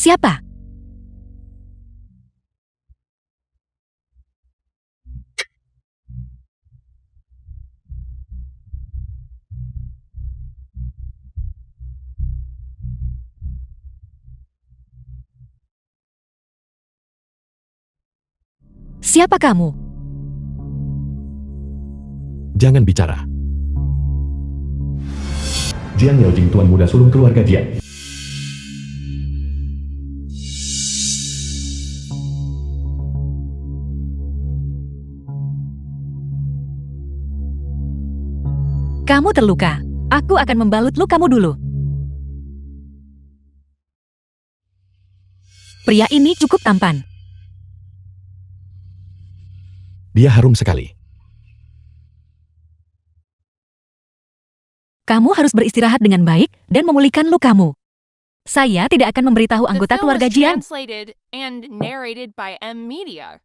siapa? Siapa kamu? Jangan bicara. Jiang Yaojing, tuan muda sulung keluarga Jiang. Kamu terluka. Aku akan membalut lukamu dulu. Pria ini cukup tampan. Dia harum sekali. Kamu harus beristirahat dengan baik dan memulihkan lukamu. Saya tidak akan memberitahu anggota The film keluarga was Jiang. translated and narrated by M Media.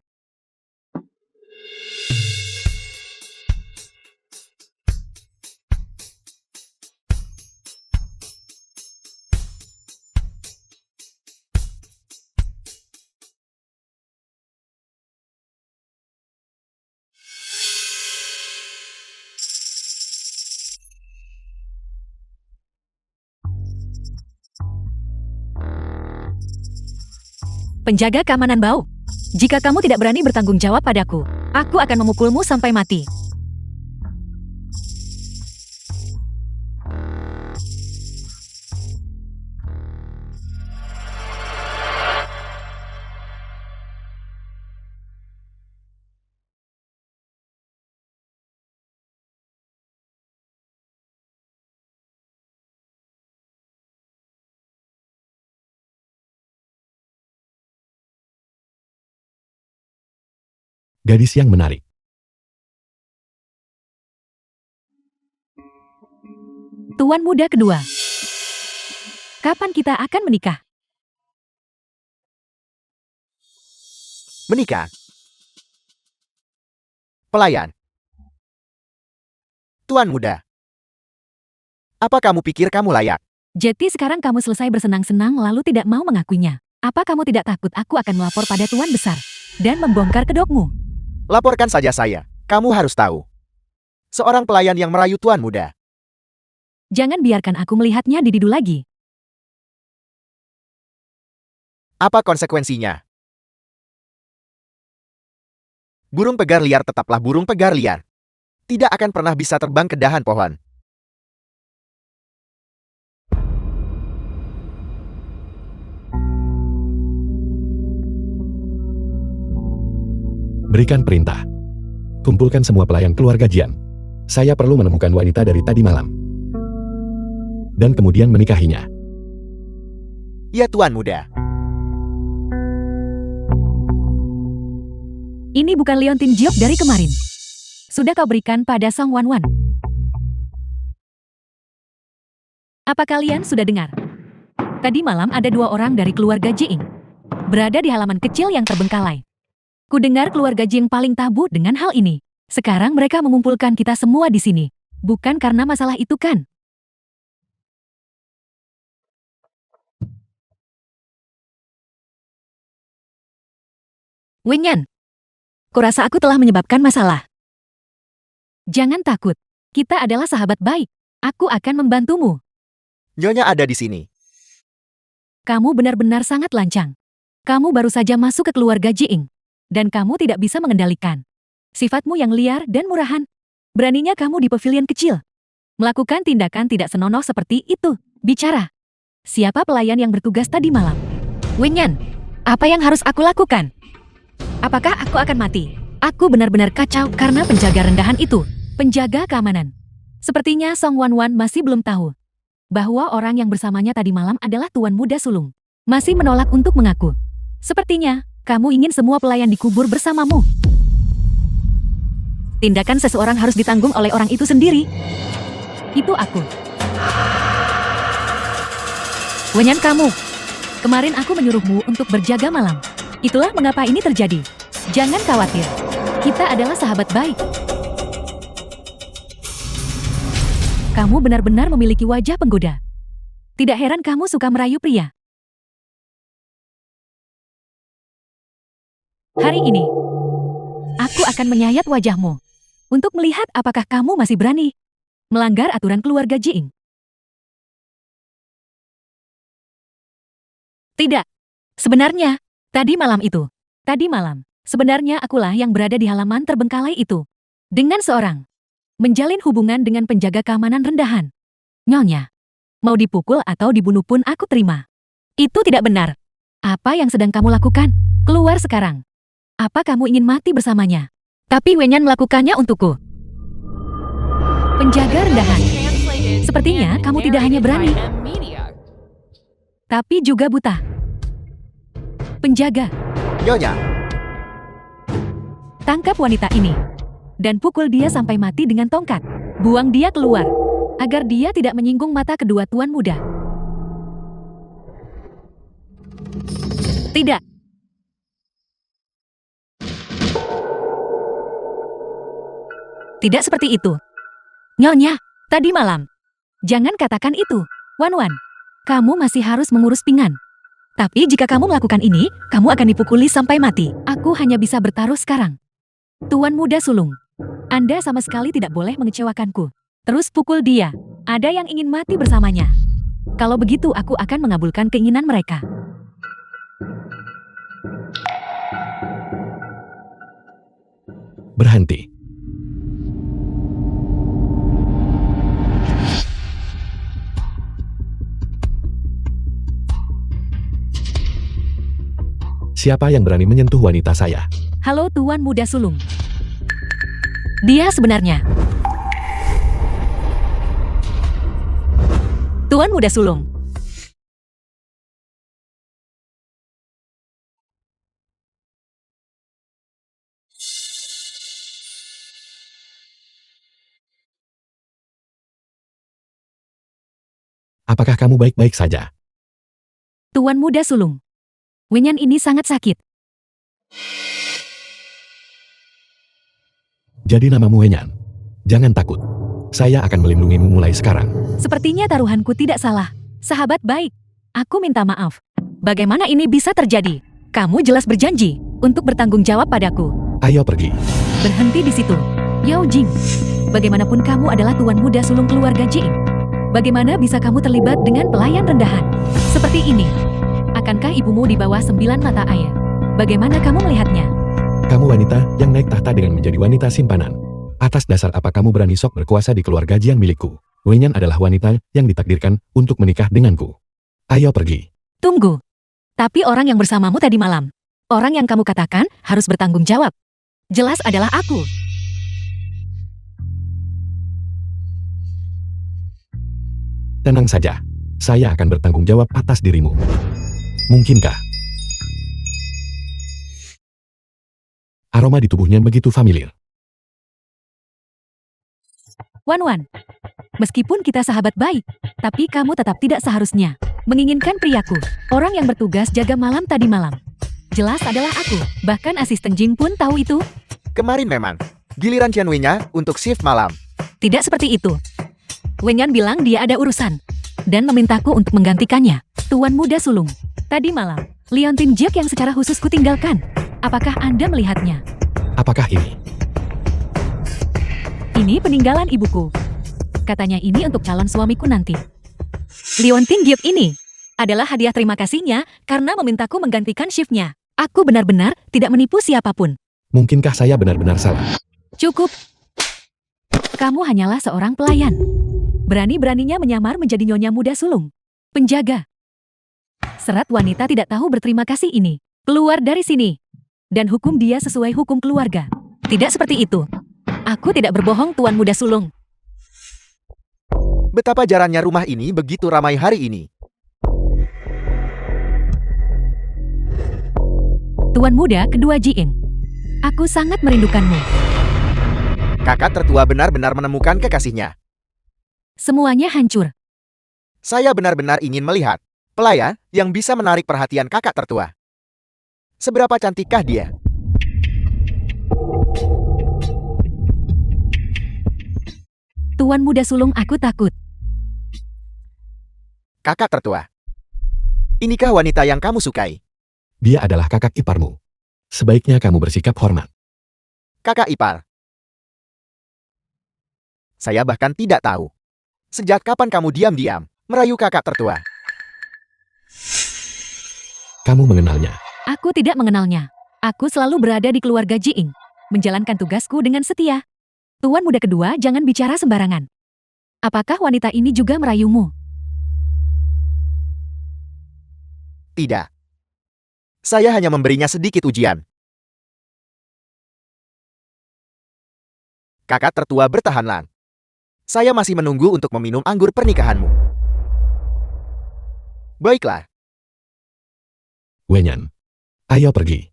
Penjaga keamanan bau. Jika kamu tidak berani bertanggung jawab padaku, aku akan memukulmu sampai mati. Gadis yang menarik. Tuan muda kedua. Kapan kita akan menikah? Menikah. Pelayan. Tuan muda. Apa kamu pikir kamu layak? Jadi sekarang kamu selesai bersenang-senang lalu tidak mau mengakuinya. Apa kamu tidak takut aku akan melapor pada Tuan Besar dan membongkar kedokmu? Laporkan saja saya. Kamu harus tahu. Seorang pelayan yang merayu tuan muda. Jangan biarkan aku melihatnya di Didu lagi. Apa konsekuensinya? Burung pegar liar tetaplah burung pegar liar. Tidak akan pernah bisa terbang ke dahan pohon. Berikan perintah. Kumpulkan semua pelayan keluarga Jiang. Saya perlu menemukan wanita dari tadi malam. Dan kemudian menikahinya. Ya tuan muda. Ini bukan Leontin Jiok dari kemarin. Sudah kau berikan pada Song Wanwan. Apa kalian sudah dengar? Tadi malam ada 2 orang dari keluarga Jiing berada di halaman kecil yang terbengkalai. Kudengar keluarga Jiing paling tabu dengan hal ini. Sekarang mereka mengumpulkan kita semua di sini. Bukan karena masalah itu kan? Wenyan, kurasa aku telah menyebabkan masalah. Jangan takut. Kita adalah sahabat baik. Aku akan membantumu. Nyonya ada di sini. Kamu benar-benar sangat lancang. Kamu baru saja masuk ke keluarga Jiing. Dan kamu tidak bisa mengendalikan sifatmu yang liar dan murahan. Beraninya kamu di pavilion kecil melakukan tindakan tidak senonoh seperti itu. Bicara. Siapa pelayan yang bertugas tadi malam? Wenyan, apa yang harus aku lakukan? Apakah aku akan mati? Aku benar-benar kacau karena penjaga rendahan itu. Penjaga keamanan. Sepertinya Song Wanwan masih belum tahu bahwa orang yang bersamanya tadi malam adalah tuan muda sulung. Masih menolak untuk mengaku. Sepertinya kamu ingin semua pelayan dikubur bersamamu. Tindakan seseorang harus ditanggung oleh orang itu sendiri. Itu aku. Wenyan kamu. Kemarin aku menyuruhmu untuk berjaga malam. Itulah mengapa ini terjadi. Jangan khawatir. Kita adalah sahabat baik. Kamu benar-benar memiliki wajah penggoda. Tidak heran kamu suka merayu pria. Hari ini, aku akan menyayat wajahmu untuk melihat apakah kamu masih berani melanggar aturan keluarga Jiing. Tidak. Sebenarnya, tadi malam, sebenarnya akulah yang berada di halaman terbengkalai itu. Dengan seorang menjalin hubungan dengan penjaga keamanan rendahan. Nyonya, mau dipukul atau dibunuh pun aku terima. Itu tidak benar. Apa yang sedang kamu lakukan? Keluar sekarang. Apa kamu ingin mati bersamanya? Tapi Wenyan melakukannya untukku. Penjaga rendahan. Translated Sepertinya and kamu tidak hanya narrated by berani, M-Media. tapi juga buta. Penjaga, Nyonya, tangkap wanita ini. Dan pukul dia sampai mati dengan tongkat. Buang dia keluar. Agar dia tidak menyinggung mata kedua tuan muda. Tidak. Tidak seperti itu. Nyonya, tadi malam. Jangan katakan itu, Wan-Wan. Kamu masih harus mengurus pinggan. Tapi jika kamu melakukan ini, kamu akan dipukuli sampai mati. Aku hanya bisa bertaruh sekarang. Tuan muda sulung, Anda sama sekali tidak boleh mengecewakanku. Terus pukul dia. Ada yang ingin mati bersamanya. Kalau begitu aku akan mengabulkan keinginan mereka. Berhenti. Siapa yang berani menyentuh wanita saya? Halo tuan muda sulung. Dia sebenarnya. Tuan muda sulung. Apakah kamu baik-baik saja? Tuan muda sulung. Wenyan ini sangat sakit. Jadi namamu Wenyan. Jangan takut. Saya akan melindungimu mulai sekarang. Sepertinya taruhanku tidak salah. Sahabat baik, aku minta maaf. Bagaimana ini bisa terjadi? Kamu jelas berjanji untuk bertanggung jawab padaku. Ayo pergi. Berhenti di situ. Yao Jing, bagaimanapun kamu adalah tuan muda sulung keluarga Jing. Bagaimana bisa kamu terlibat dengan pelayan rendahan seperti ini? Akankah ibumu di bawah 9 mata air? Bagaimana kamu melihatnya? Kamu wanita yang naik tahta dengan menjadi wanita simpanan. Atas dasar apa kamu berani sok berkuasa di keluarga Jian milikku? Wenyan adalah wanita yang ditakdirkan untuk menikah denganku. Ayo pergi. Tunggu. Tapi orang yang bersamamu tadi malam, orang yang kamu katakan harus bertanggung jawab, jelas adalah aku. Tenang saja. Saya akan bertanggung jawab atas dirimu. Mungkinkah? Aroma di tubuhnya begitu familiar. Wan-Wan, meskipun kita sahabat baik, tapi kamu tetap tidak seharusnya menginginkan priaku, orang yang bertugas jaga malam tadi malam. Jelas adalah aku, bahkan asisten Jing pun tahu itu. kemarin memang. Giliran Qian Wei-nya untuk shift malam. Tidak seperti itu. Wenyan bilang dia ada urusan, dan memintaku untuk menggantikannya. Tuan muda sulung, tadi malam, Leontin Jiek yang secara khusus kutinggalkan. Apakah Anda melihatnya? Apakah ini? Ini peninggalan ibuku. Katanya ini untuk calon suamiku nanti. Leontin Jiek ini adalah hadiah terima kasihnya karena memintaku menggantikan shiftnya. Aku benar-benar tidak menipu siapapun. Mungkinkah saya benar-benar salah? Cukup. Kamu hanyalah seorang pelayan. Berani-beraninya menyamar menjadi nyonya muda sulung. Penjaga. Serat wanita tidak tahu berterima kasih ini. Keluar dari sini. Dan hukum dia sesuai hukum keluarga. Tidak seperti itu. Aku tidak berbohong tuan muda sulung. Betapa jarangnya rumah ini begitu ramai hari ini. Tuan muda kedua Jiing. Aku sangat merindukanmu. Kakak tertua benar-benar menemukan kekasihnya. Semuanya hancur. Saya benar-benar ingin melihat pelayan yang bisa menarik perhatian kakak tertua. Seberapa cantikkah dia? Tuan muda sulung, aku takut. Kakak tertua. Inikah wanita yang kamu sukai? Dia adalah kakak iparmu. Sebaiknya kamu bersikap hormat. Kakak ipar. Saya bahkan tidak tahu. Sejak kapan kamu diam-diam merayu kakak tertua? Kamu mengenalnya. Aku tidak mengenalnya. Aku selalu berada di keluarga Jiing, menjalankan tugasku dengan setia. Tuan muda kedua, jangan bicara sembarangan. Apakah wanita ini juga merayumu? Tidak. Saya hanya memberinya sedikit ujian. Kakak tertua, bertahanlah. Saya masih menunggu untuk meminum anggur pernikahanmu. Baiklah. Wenyan. Ayo pergi.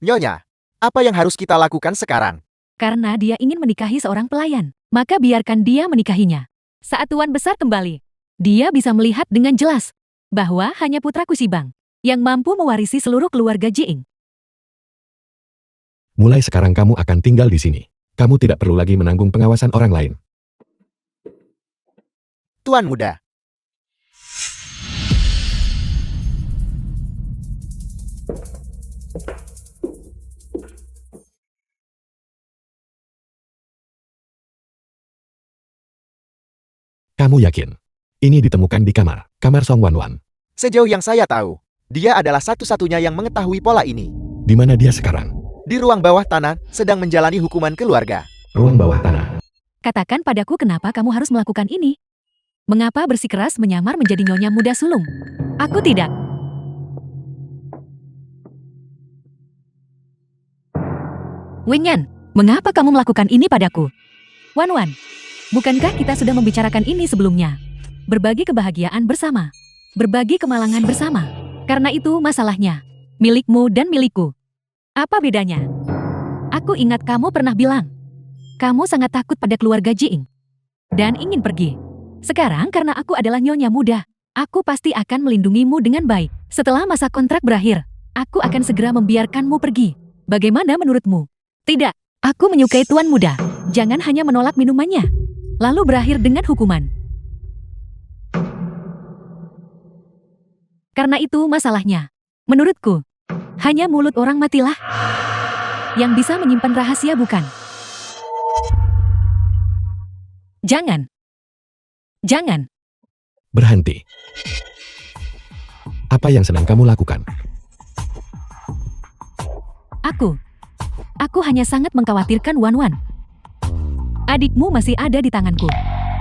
Nyonya, apa yang harus kita lakukan sekarang? Karena dia ingin menikahi seorang pelayan, maka biarkan dia menikahinya. Saat Tuan Besar kembali, dia bisa melihat dengan jelas bahwa hanya putra Kusibang yang mampu mewarisi seluruh keluarga Jiing. Mulai sekarang kamu akan tinggal di sini. Kamu tidak perlu lagi menanggung pengawasan orang lain. Tuan muda. Kamu yakin? Ini ditemukan di kamar Song Wanwan. Sejauh yang saya tahu, dia adalah satu-satunya yang mengetahui pola ini. Di mana dia sekarang? Di ruang bawah tanah, sedang menjalani hukuman keluarga. Ruang bawah tanah. Katakan padaku kenapa kamu harus melakukan ini? Mengapa bersikeras menyamar menjadi nyonya muda sulung? Aku tidak. Wenyan, mengapa kamu melakukan ini padaku? Wanwan, bukankah kita sudah membicarakan ini sebelumnya? Berbagi kebahagiaan bersama. Berbagi kemalangan bersama. Karena itu masalahnya. Milikmu dan milikku. Apa bedanya? Aku ingat kamu pernah bilang. Kamu sangat takut pada keluarga Jiing. Dan ingin pergi. Sekarang karena aku adalah nyonya muda. Aku pasti akan melindungimu dengan baik. Setelah masa kontrak berakhir, aku akan segera membiarkanmu pergi. Bagaimana menurutmu? Tidak, aku menyukai tuan muda. Jangan hanya menolak minumannya. Lalu berakhir dengan hukuman. Karena itu masalahnya. Menurutku, hanya mulut orang matilah yang bisa menyimpan rahasia, bukan? Jangan. Jangan. Berhenti. Apa yang sedang kamu lakukan? Aku hanya sangat mengkhawatirkan Wanwan. Adikmu masih ada di tanganku.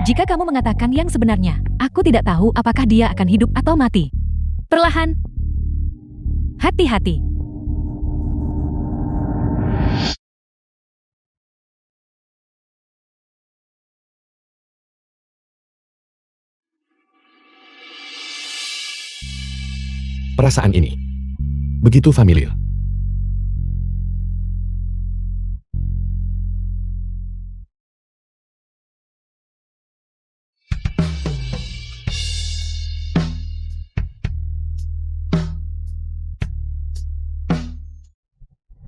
Jika kamu mengatakan yang sebenarnya, aku tidak tahu apakah dia akan hidup atau mati. Perlahan. Hati-hati. Perasaan ini begitu familiar.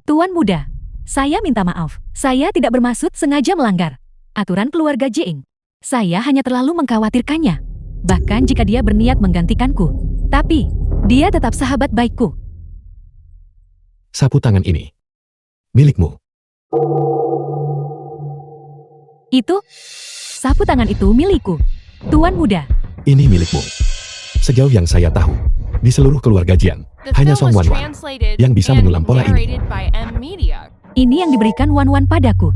Tuan muda, saya minta maaf. Saya tidak bermaksud sengaja melanggar aturan keluarga Jiing. Saya hanya terlalu mengkhawatirkannya. Bahkan jika dia berniat menggantikanku. Tapi, dia tetap sahabat baikku. Sapu tangan ini milikmu. Sapu tangan itu milikku. Tuan muda, Ini milikmu. Sejauh yang saya tahu, di seluruh keluarga Jian, The hanya film Song was Wanwan translated yang bisa and mengulang pola ini. narrated by M Media. ini yang diberikan Wanwan padaku.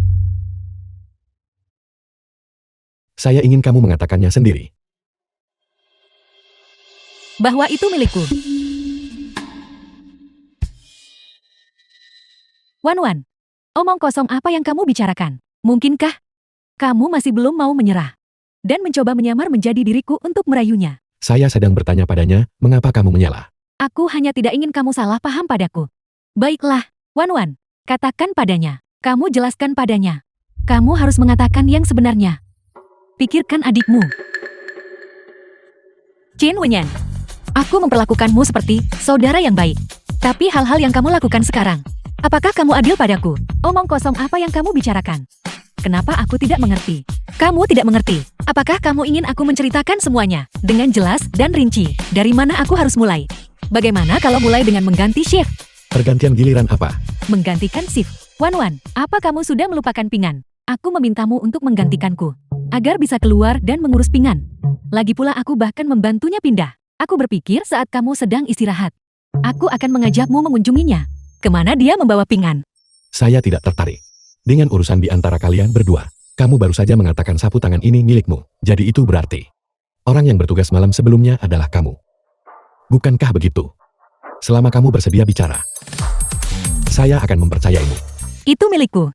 Saya ingin kamu mengatakannya sendiri. Bahwa itu milikku. Wanwan, omong kosong apa yang kamu bicarakan? Mungkinkah kamu masih belum mau menyerah dan mencoba menyamar menjadi diriku untuk merayunya? Saya sedang bertanya padanya, mengapa kamu menyalah? Aku hanya tidak ingin kamu salah paham padaku. Baiklah, Wanwan, katakan padanya. Kamu jelaskan padanya. Kamu harus mengatakan yang sebenarnya. Pikirkan adikmu. Qin Wenyan, aku memperlakukanmu seperti saudara yang baik. Tapi hal-hal yang kamu lakukan sekarang, apakah kamu adil padaku? Omong kosong apa yang kamu bicarakan? Kenapa aku tidak mengerti? Kamu tidak mengerti. Apakah kamu ingin aku menceritakan semuanya dengan jelas dan rinci? Dari mana aku harus mulai? Bagaimana kalau mulai dengan mengganti shift? Pergantian giliran apa? Menggantikan shift. Wan, apa kamu sudah melupakan Pingan? Aku memintamu untuk menggantikanku, agar bisa keluar dan mengurus Pingan. Lagi pula aku bahkan membantunya pindah. Aku berpikir saat kamu sedang istirahat, aku akan mengajakmu mengunjunginya. Kemana dia membawa Pingan? Saya tidak tertarik dengan urusan di antara kalian berdua. Kamu baru saja mengatakan sapu tangan ini milikmu. Jadi itu berarti orang yang bertugas malam sebelumnya adalah kamu. Bukankah begitu? Selama kamu bersedia bicara, saya akan mempercayaimu. Itu milikku.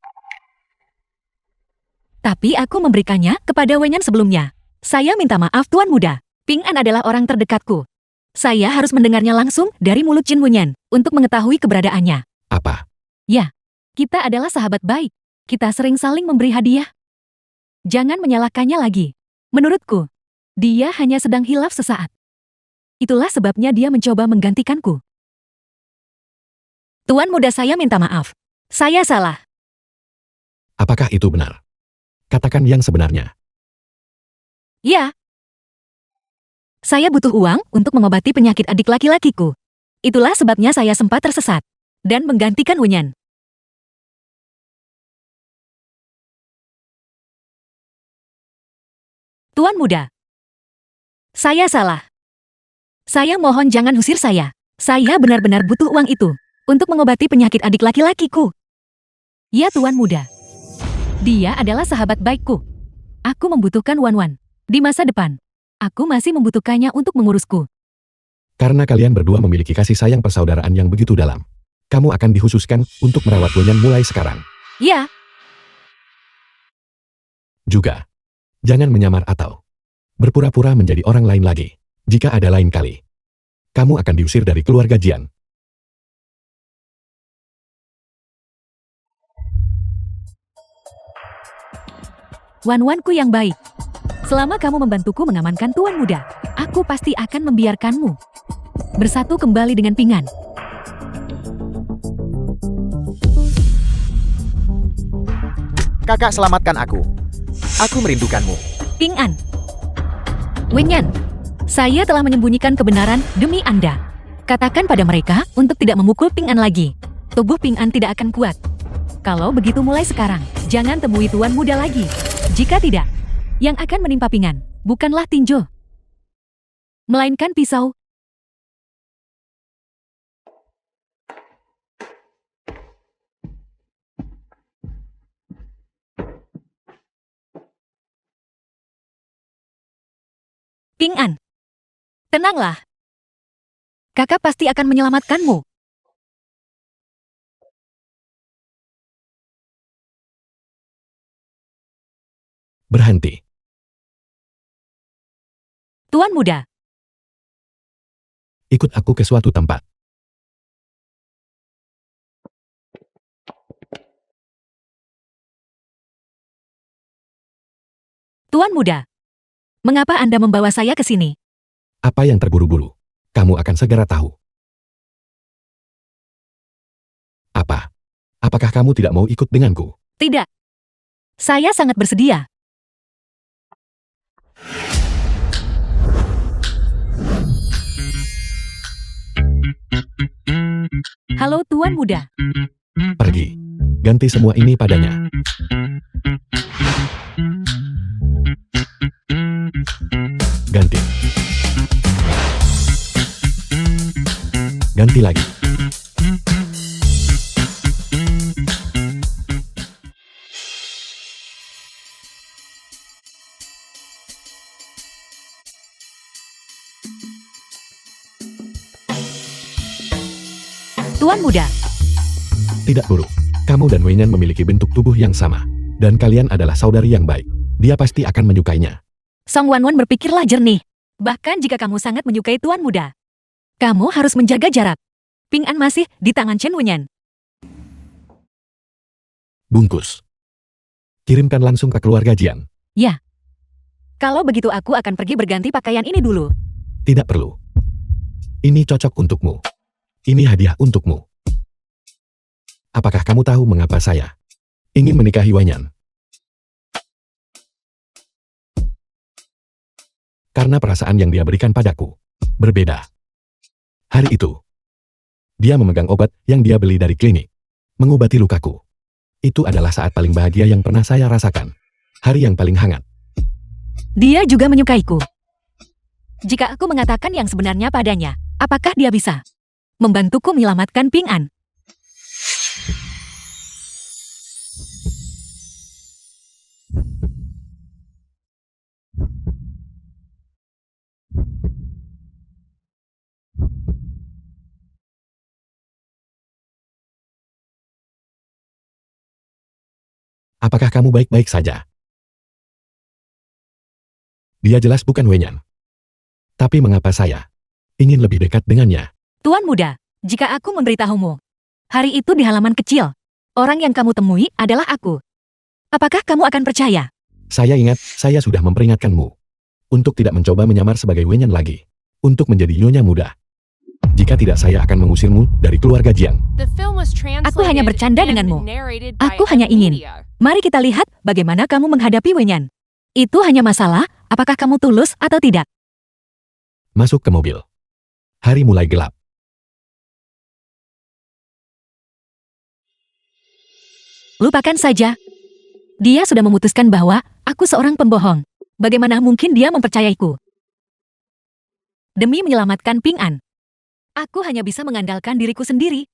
Tapi aku memberikannya kepada Wenyan sebelumnya. Saya minta maaf Tuan Muda. Ping-an adalah orang terdekatku. Saya harus mendengarnya langsung dari mulut Jin Wenyan untuk mengetahui keberadaannya. Apa? Ya, kita adalah sahabat baik. Kita sering saling memberi hadiah. Jangan menyalahkannya lagi. Menurutku, dia hanya sedang hilaf sesaat. Itulah sebabnya dia mencoba menggantikanku. Tuan Muda, saya minta maaf. Saya salah. Apakah itu benar? Katakan yang sebenarnya. Ya. Saya butuh uang untuk mengobati penyakit adik laki-lakiku. Itulah sebabnya saya sempat tersesat dan menggantikan Wenyan. Tuan Muda, saya salah. Saya mohon jangan usir saya. Saya benar-benar butuh uang itu untuk mengobati penyakit adik laki-lakiku. Ya Tuan Muda, dia adalah sahabat baikku. Aku membutuhkan Wan. Di masa depan, aku masih membutuhkannya untuk mengurusku. Karena kalian berdua memiliki kasih sayang persaudaraan yang begitu dalam, kamu akan dikhususkan untuk merawat Wenyan mulai sekarang. Ya, Juga, jangan menyamar atau berpura-pura menjadi orang lain lagi. Jika ada lain kali, kamu akan diusir dari keluarga Jian. Wan-wanku yang baik. Selama kamu membantuku mengamankan Tuan Muda, aku pasti akan membiarkanmu bersatu kembali dengan Pingan. Kakak, selamatkan aku. Aku merindukanmu. Pingan. Wenyan, saya telah menyembunyikan kebenaran demi Anda. Katakan pada mereka untuk tidak memukul Pingan lagi. Tubuh Pingan tidak akan kuat. Kalau begitu mulai sekarang, jangan temui Tuan Muda lagi. Jika tidak, yang akan menimpa Pingan bukanlah tinjo, melainkan pisau. Pingan, tenanglah. Kakak pasti akan menyelamatkanmu. Berhenti. Tuan Muda, Ikut aku ke suatu tempat. Tuan Muda, mengapa Anda membawa saya ke sini? Apa yang terburu-buru? Kamu akan segera tahu. Apa? Apakah kamu tidak mau ikut denganku? Tidak. Saya sangat bersedia. Halo Tuan Muda. Pergi. Ganti semua ini padanya. Ganti. Ganti lagi. Tuan Muda, Tidak buruk. Kamu dan Wenyan memiliki bentuk tubuh yang sama. Dan kalian adalah saudari yang baik. Dia pasti akan menyukainya. Song Wan berpikirlah jernih. Bahkan jika kamu sangat menyukai Tuan Muda, kamu harus menjaga jarak. Ping-an masih di tangan Chen Wenyan. Bungkus. Kirimkan langsung ke keluarga Jian. Ya. Kalau begitu aku akan pergi berganti pakaian ini dulu. Tidak perlu. Ini cocok untukmu. Ini hadiah untukmu. Apakah kamu tahu mengapa saya ingin menikahi Wenyan? Karena perasaan yang dia berikan padaku berbeda. Hari itu, dia memegang obat yang dia beli dari klinik, mengobati lukaku. Itu adalah saat paling bahagia yang pernah saya rasakan. Hari yang paling hangat. Dia juga menyukaiku. Jika aku mengatakan yang sebenarnya padanya, apakah dia bisa membantuku menyelamatkan Ping An? Apakah kamu baik-baik saja? Dia jelas bukan Wenyan. Tapi mengapa saya ingin lebih dekat dengannya? Tuan muda, jika aku memberitahumu, hari itu di halaman kecil, orang yang kamu temui adalah aku. Apakah kamu akan percaya? Saya ingat, saya sudah memperingatkanmu untuk tidak mencoba menyamar sebagai Wenyan lagi, untuk menjadi nyonya muda. Jika tidak, saya akan mengusirmu dari keluarga Jiang. The film was translated Aku hanya bercanda and denganmu. narrated by Aku hanya M ingin. Media. Mari kita lihat bagaimana kamu menghadapi Wenyan. Itu hanya masalah, apakah kamu tulus atau tidak. Masuk ke mobil. Hari mulai gelap. Lupakan saja. Dia sudah memutuskan bahwa aku seorang pembohong. Bagaimana mungkin dia mempercayaiku? Demi menyelamatkan Ping An, aku hanya bisa mengandalkan diriku sendiri.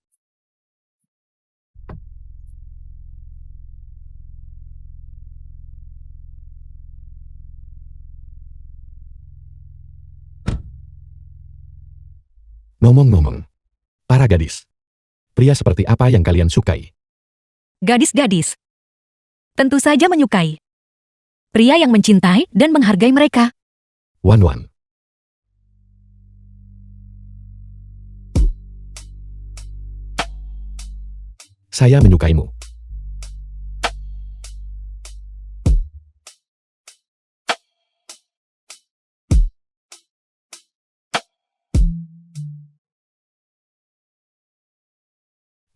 Ngomong-ngomong, para gadis, pria seperti apa yang kalian sukai? Gadis-gadis tentu saja menyukai pria yang mencintai dan menghargai mereka. Wan-Wan. Saya menyukaimu.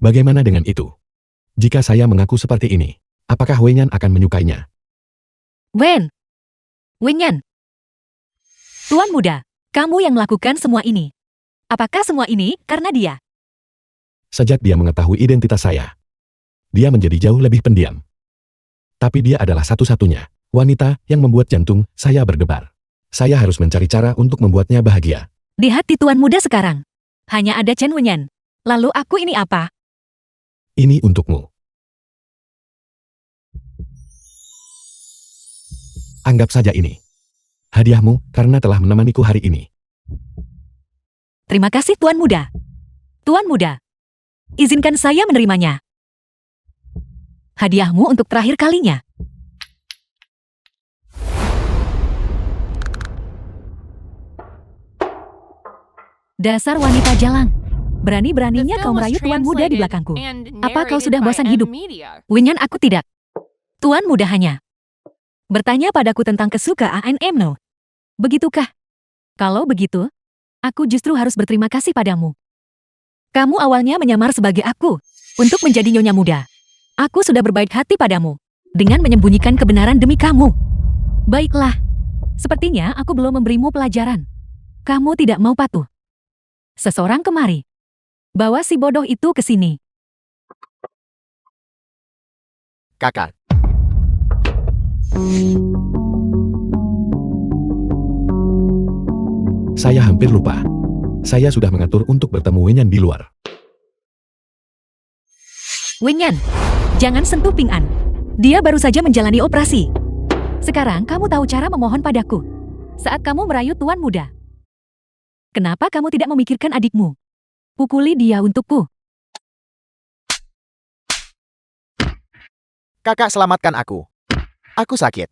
Bagaimana dengan itu? Jika saya mengaku seperti ini, apakah Wenyan akan menyukainya? Wenyan. Tuan muda, kamu yang melakukan semua ini. Apakah semua ini karena dia? Sejak dia mengetahui identitas saya, dia menjadi jauh lebih pendiam. Tapi dia adalah satu-satunya wanita yang membuat jantung saya berdebar. Saya harus mencari cara untuk membuatnya bahagia. Di hati tuan muda sekarang, hanya ada Chen Wenyan. Lalu aku ini apa? Ini untukmu. Anggap saja ini hadiahmu karena telah menemaniku hari ini. Terima kasih tuan muda. Tuan muda, izinkan saya menerimanya. Hadiahmu untuk terakhir kalinya. Dasar wanita jalang. The Berani-beraninya kau film was merayu tuan muda di translated belakangku. and Apa kau narrated sudah by bosan M hidup? Media. Wenyan, aku tidak. Tuan muda hanya bertanya padaku tentang kesukaan Emno. Begitukah? Kalau begitu, aku justru harus berterima kasih padamu. Kamu awalnya menyamar sebagai aku untuk menjadi nyonya muda. Aku sudah berbaik hati padamu dengan menyembunyikan kebenaran demi kamu. Baiklah, sepertinya aku belum memberimu pelajaran. Kamu tidak mau patuh. Seseorang kemari. Bawa si bodoh itu ke sini. Kakak. Saya hampir lupa. Saya sudah mengatur untuk bertemu Wenyan di luar. Wenyan, jangan sentuh Ping An. Dia baru saja menjalani operasi. Sekarang kamu tahu cara memohon padaku. Saat kamu merayu tuan muda. Kenapa kamu tidak memikirkan adikmu? Pukuli dia untukku. Kakak selamatkan aku. Aku sakit.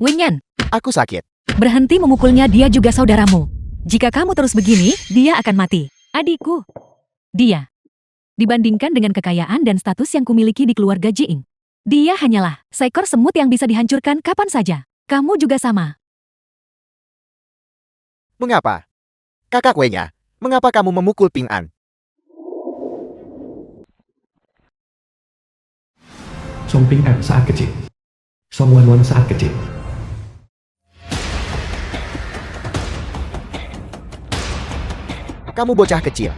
Wenyan, Aku sakit. berhenti memukulnya, dia juga saudaramu. Jika kamu terus begini, dia akan mati. Adikku. Dia. Dibandingkan dengan kekayaan dan status yang kumiliki di keluarga Jiing, dia hanyalah seekor semut yang bisa dihancurkan kapan saja. Kamu juga sama. Mengapa? Kakak Wenya, mengapa kamu memukul Ping An? Song Ping An saat kecil. Song Wan Wan saat kecil. Kamu bocah kecil.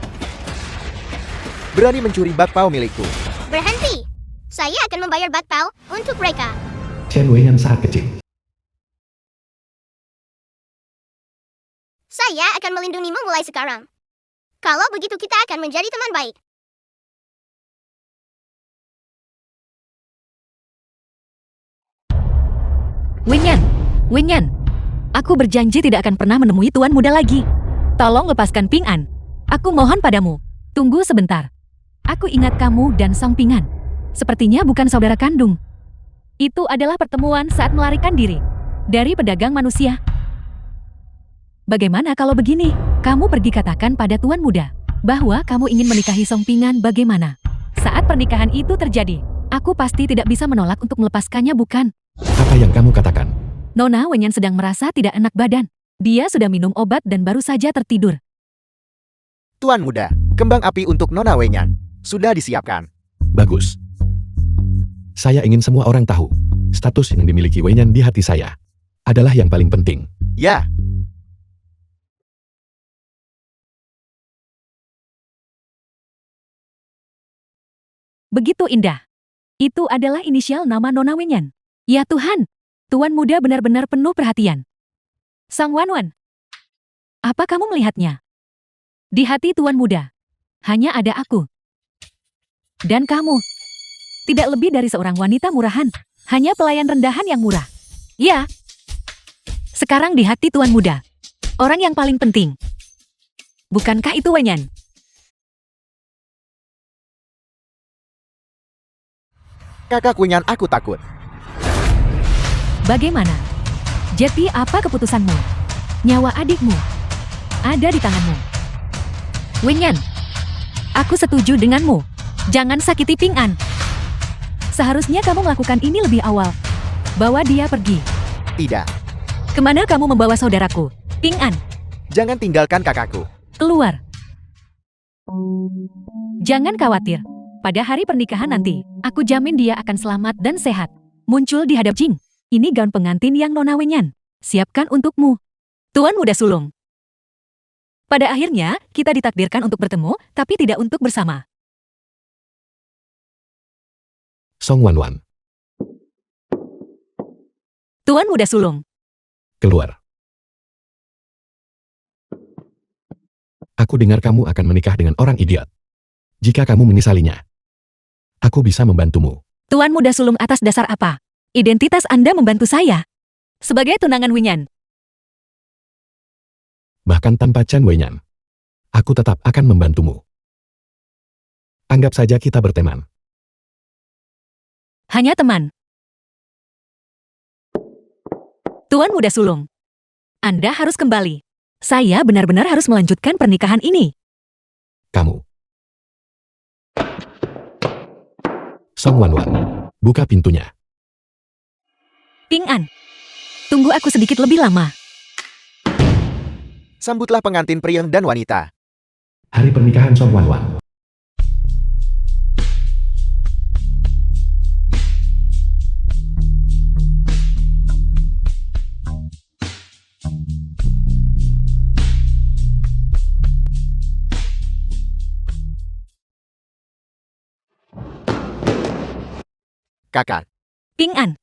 Berani mencuri bakpao milikku. Berhenti! Saya akan membayar bakpao untuk mereka. Chen Weiyan saat kecil. Saya akan melindungimu mulai sekarang. Kalau begitu kita akan menjadi teman baik. Wenyan, Wenyan. Aku berjanji tidak akan pernah menemui tuan muda lagi. Tolong lepaskan Ping An. Aku mohon padamu. Tunggu sebentar. Aku ingat kamu dan Song Ping An. Sepertinya bukan saudara kandung. Itu adalah pertemuan saat melarikan diri dari pedagang manusia. Bagaimana kalau begini? Kamu pergi katakan pada tuan muda bahwa kamu ingin menikahi Song Ping An. Bagaimana? Saat pernikahan itu terjadi, aku pasti tidak bisa menolak untuk melepaskannya, bukan? Apa yang kamu katakan? Nona Wenyan sedang merasa tidak enak badan. Dia sudah minum obat dan baru saja tertidur. Tuan muda, kembang api untuk Nona Wenyan sudah disiapkan. Bagus. Saya ingin semua orang tahu, status yang dimiliki Wenyan di hati saya adalah yang paling penting. Ya, Begitu indah. Itu adalah inisial nama Nona Wenyan. Ya Tuhan, tuan muda benar-benar penuh perhatian. Sang Wanwan, apa kamu melihatnya? Di hati tuan muda, hanya ada aku. Dan kamu. Tidak lebih dari seorang wanita murahan. Hanya pelayan rendahan yang murah. Ya. Sekarang di hati tuan muda, orang yang paling penting. Bukankah itu Wenyan? kakak Wenyan, aku takut. Bagaimana? Jadi apa keputusanmu? Nyawa adikmu ada di tanganmu. Wenyan, aku setuju denganmu. Jangan sakiti Ping An. Seharusnya kamu melakukan ini lebih awal. Bawa dia pergi. Tidak, Kemana kamu membawa saudaraku? Ping An, jangan tinggalkan kakakku. keluar. Jangan khawatir. Pada hari pernikahan nanti, aku jamin dia akan selamat dan sehat. Muncul di hadap Jing. Ini gaun pengantin yang Nona Wenyan siapkan untukmu. Tuan muda sulung. Pada akhirnya, kita ditakdirkan untuk bertemu, tapi tidak untuk bersama. Song Wanwan, Tuan muda sulung. keluar. Aku dengar kamu akan menikah dengan orang idiot. Jika kamu menyesalinya, aku bisa membantumu. Tuan muda sulung atas dasar apa? Identitas Anda membantu saya. Sebagai tunangan Wenyan. Bahkan tanpa Chen Weiyan, aku tetap akan membantumu. Anggap saja kita berteman. Hanya teman. Tuan muda sulung. Anda harus kembali. Saya benar-benar harus melanjutkan pernikahan ini. Kamu. Song Wanwan, buka pintunya. Ping An. Tunggu aku sedikit lebih lama. Sambutlah pengantin pria dan wanita. Hari pernikahan Song Wanwan. Kakak, Ping An.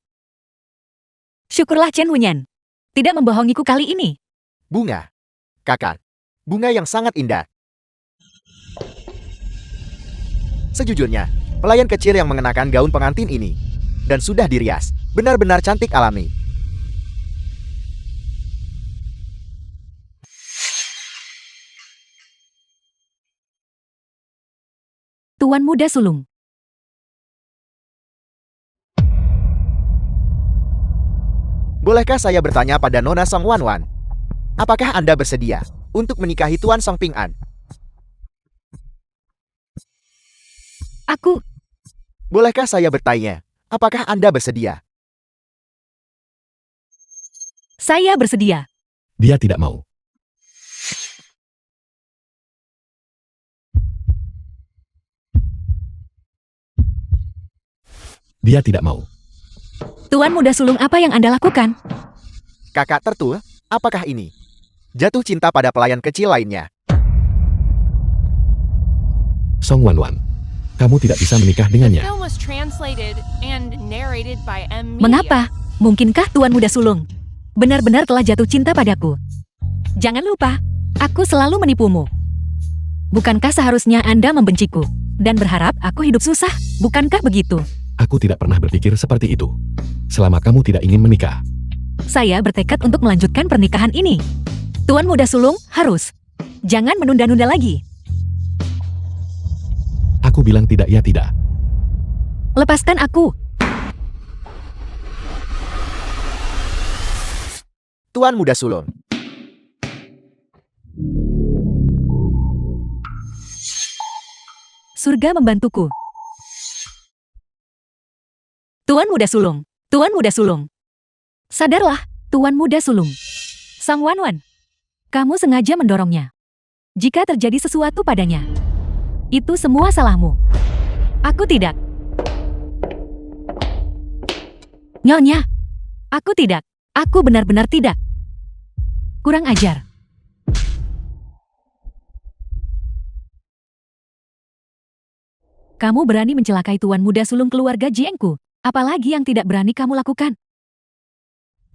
Syukurlah Chen Wenyan tidak membohongiku kali ini. bunga. Kakak, bunga yang sangat indah. Sejujurnya, pelayan kecil yang mengenakan gaun pengantin ini dan sudah dirias, benar-benar cantik alami. Tuan muda sulung. Bolehkah saya bertanya pada Nona Song Wanwan? Apakah Anda bersedia untuk menikahi Tuan Song Ping An? Aku, Bolehkah saya bertanya, apakah Anda bersedia? saya bersedia. Dia tidak mau. Dia tidak mau. Tuan muda sulung, apa yang Anda lakukan? Kakak tertua, apakah ini? Jatuh cinta pada pelayan kecil lainnya. Song Wanwan. Kamu tidak bisa menikah The dengannya. film was translated and narrated by M. Media. Mengapa? Mungkinkah Tuan Muda Sulung benar-benar telah jatuh cinta padaku? Jangan lupa, aku selalu menipumu. Bukankah seharusnya Anda membenciku dan berharap aku hidup susah? Bukankah begitu? Aku tidak pernah berpikir seperti itu. Selama kamu tidak ingin menikah, Saya bertekad untuk melanjutkan pernikahan ini. Tuan Muda Sulung harus. Jangan menunda-nunda lagi. aku bilang tidak ya tidak. Lepaskan aku. Tuan Muda Sulung. Surga membantuku. Tuan Muda Sulung. Tuan Muda Sulung. Sadarlah, Tuan Muda Sulung. Sang Wanwan. Kamu sengaja mendorongnya. Jika terjadi sesuatu padanya, itu semua salahmu. Aku tidak. Nyonya. Aku tidak. Aku benar-benar tidak. Kurang ajar. Kamu berani mencelakai Tuan Muda Sulung keluarga Jiengku. Apalagi yang tidak berani kamu lakukan?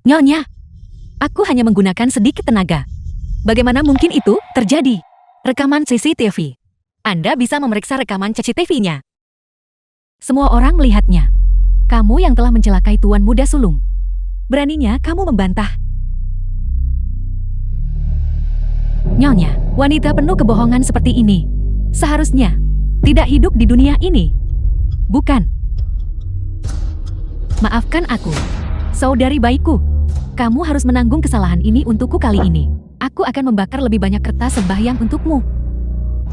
Nyonya, aku hanya menggunakan sedikit tenaga. Bagaimana mungkin itu terjadi? Rekaman CCTV. Anda bisa memeriksa rekaman CCTV-nya. Semua orang melihatnya. Kamu yang telah mencelakai Tuan Muda Sulung. Beraninya kamu membantah. Nyonya, wanita penuh kebohongan seperti ini seharusnya tidak hidup di dunia ini. Bukan. Maafkan aku, saudari baikku. Kamu harus menanggung kesalahan ini untukku kali ini. Aku akan membakar lebih banyak kertas sembahyang untukmu.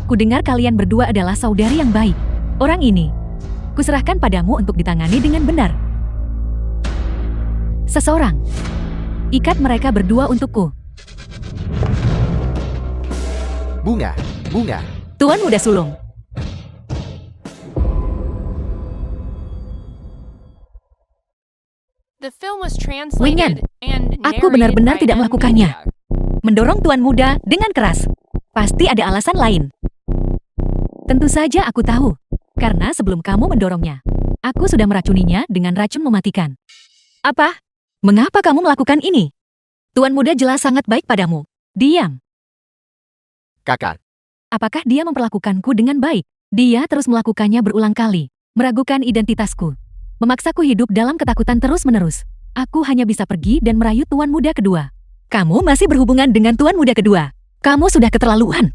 Kudengar kalian berdua adalah saudari yang baik. Orang ini, kuserahkan padamu untuk ditangani dengan benar. Seseorang, ikat mereka berdua untukku. Bunga, bunga. Tuan Muda Sulung. The film was Winyan, translated and aku narrated benar-benar by tidak M. melakukannya. Media. Mendorong Tuan Muda dengan keras. Pasti ada alasan lain. Tentu saja aku tahu. Karena sebelum kamu mendorongnya, aku sudah meracuninya dengan racun mematikan. Apa? Mengapa kamu melakukan ini? Tuan Muda jelas sangat baik padamu. Diam. Kakak. Apakah dia memperlakukanku dengan baik? Dia terus melakukannya berulang kali. Meragukan identitasku. Memaksaku hidup dalam ketakutan terus-menerus. Aku hanya bisa pergi dan merayu Tuan Muda kedua. Kamu masih berhubungan dengan Tuan Muda kedua. Kamu sudah keterlaluan.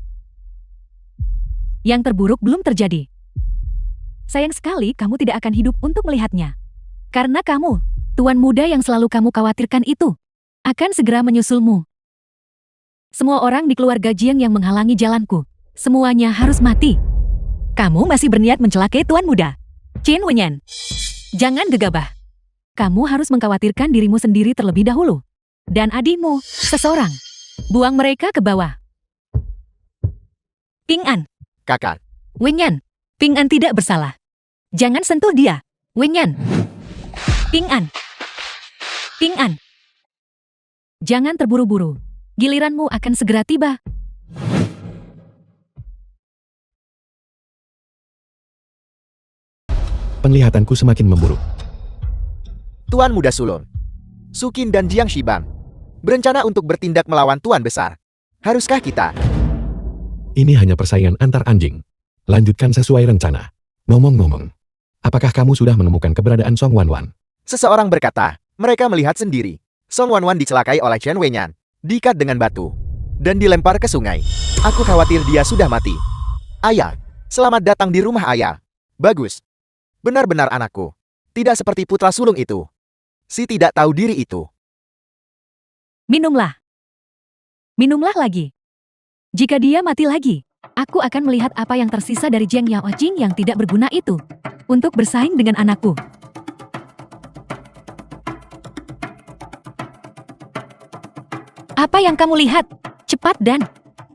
Yang terburuk belum terjadi. Sayang sekali kamu tidak akan hidup untuk melihatnya. Karena kamu, Tuan Muda yang selalu kamu khawatirkan itu, akan segera menyusulmu. Semua orang di keluarga Jiang yang menghalangi jalanku, semuanya harus mati. Kamu masih berniat mencelakai Tuan Muda. Qin Wenyan. Jangan gegabah. Kamu harus mengkhawatirkan dirimu sendiri terlebih dahulu. Dan adikmu, seseorang. Buang mereka ke bawah. Ping An. Kakak. Wenyan. Ping An tidak bersalah. Jangan sentuh dia. Wenyan. Ping An. Ping An. Jangan terburu-buru. Giliranmu akan segera tiba. Penglihatanku semakin memburuk. Tuan Muda Sulung. Sukin dan Jiang Shibang berencana untuk bertindak melawan Tuan Besar. Haruskah kita? Ini hanya persaingan antar anjing. Lanjutkan sesuai rencana. Ngomong-ngomong, apakah kamu sudah menemukan keberadaan Song Wanwan? Seseorang berkata, mereka melihat sendiri. Song Wanwan dicelakai oleh Chen Wenyan, diikat dengan batu, dan dilempar ke sungai. Aku khawatir dia sudah mati. Ayah, selamat datang di rumah ayah. Bagus. Benar-benar anakku. Tidak seperti putra sulung itu. Si tidak tahu diri itu. Minumlah. Minumlah lagi. Jika dia mati lagi, aku akan melihat apa yang tersisa dari Jiang Yaojing yang tidak berguna itu untuk bersaing dengan anakku. Apa yang kamu lihat? Cepat dan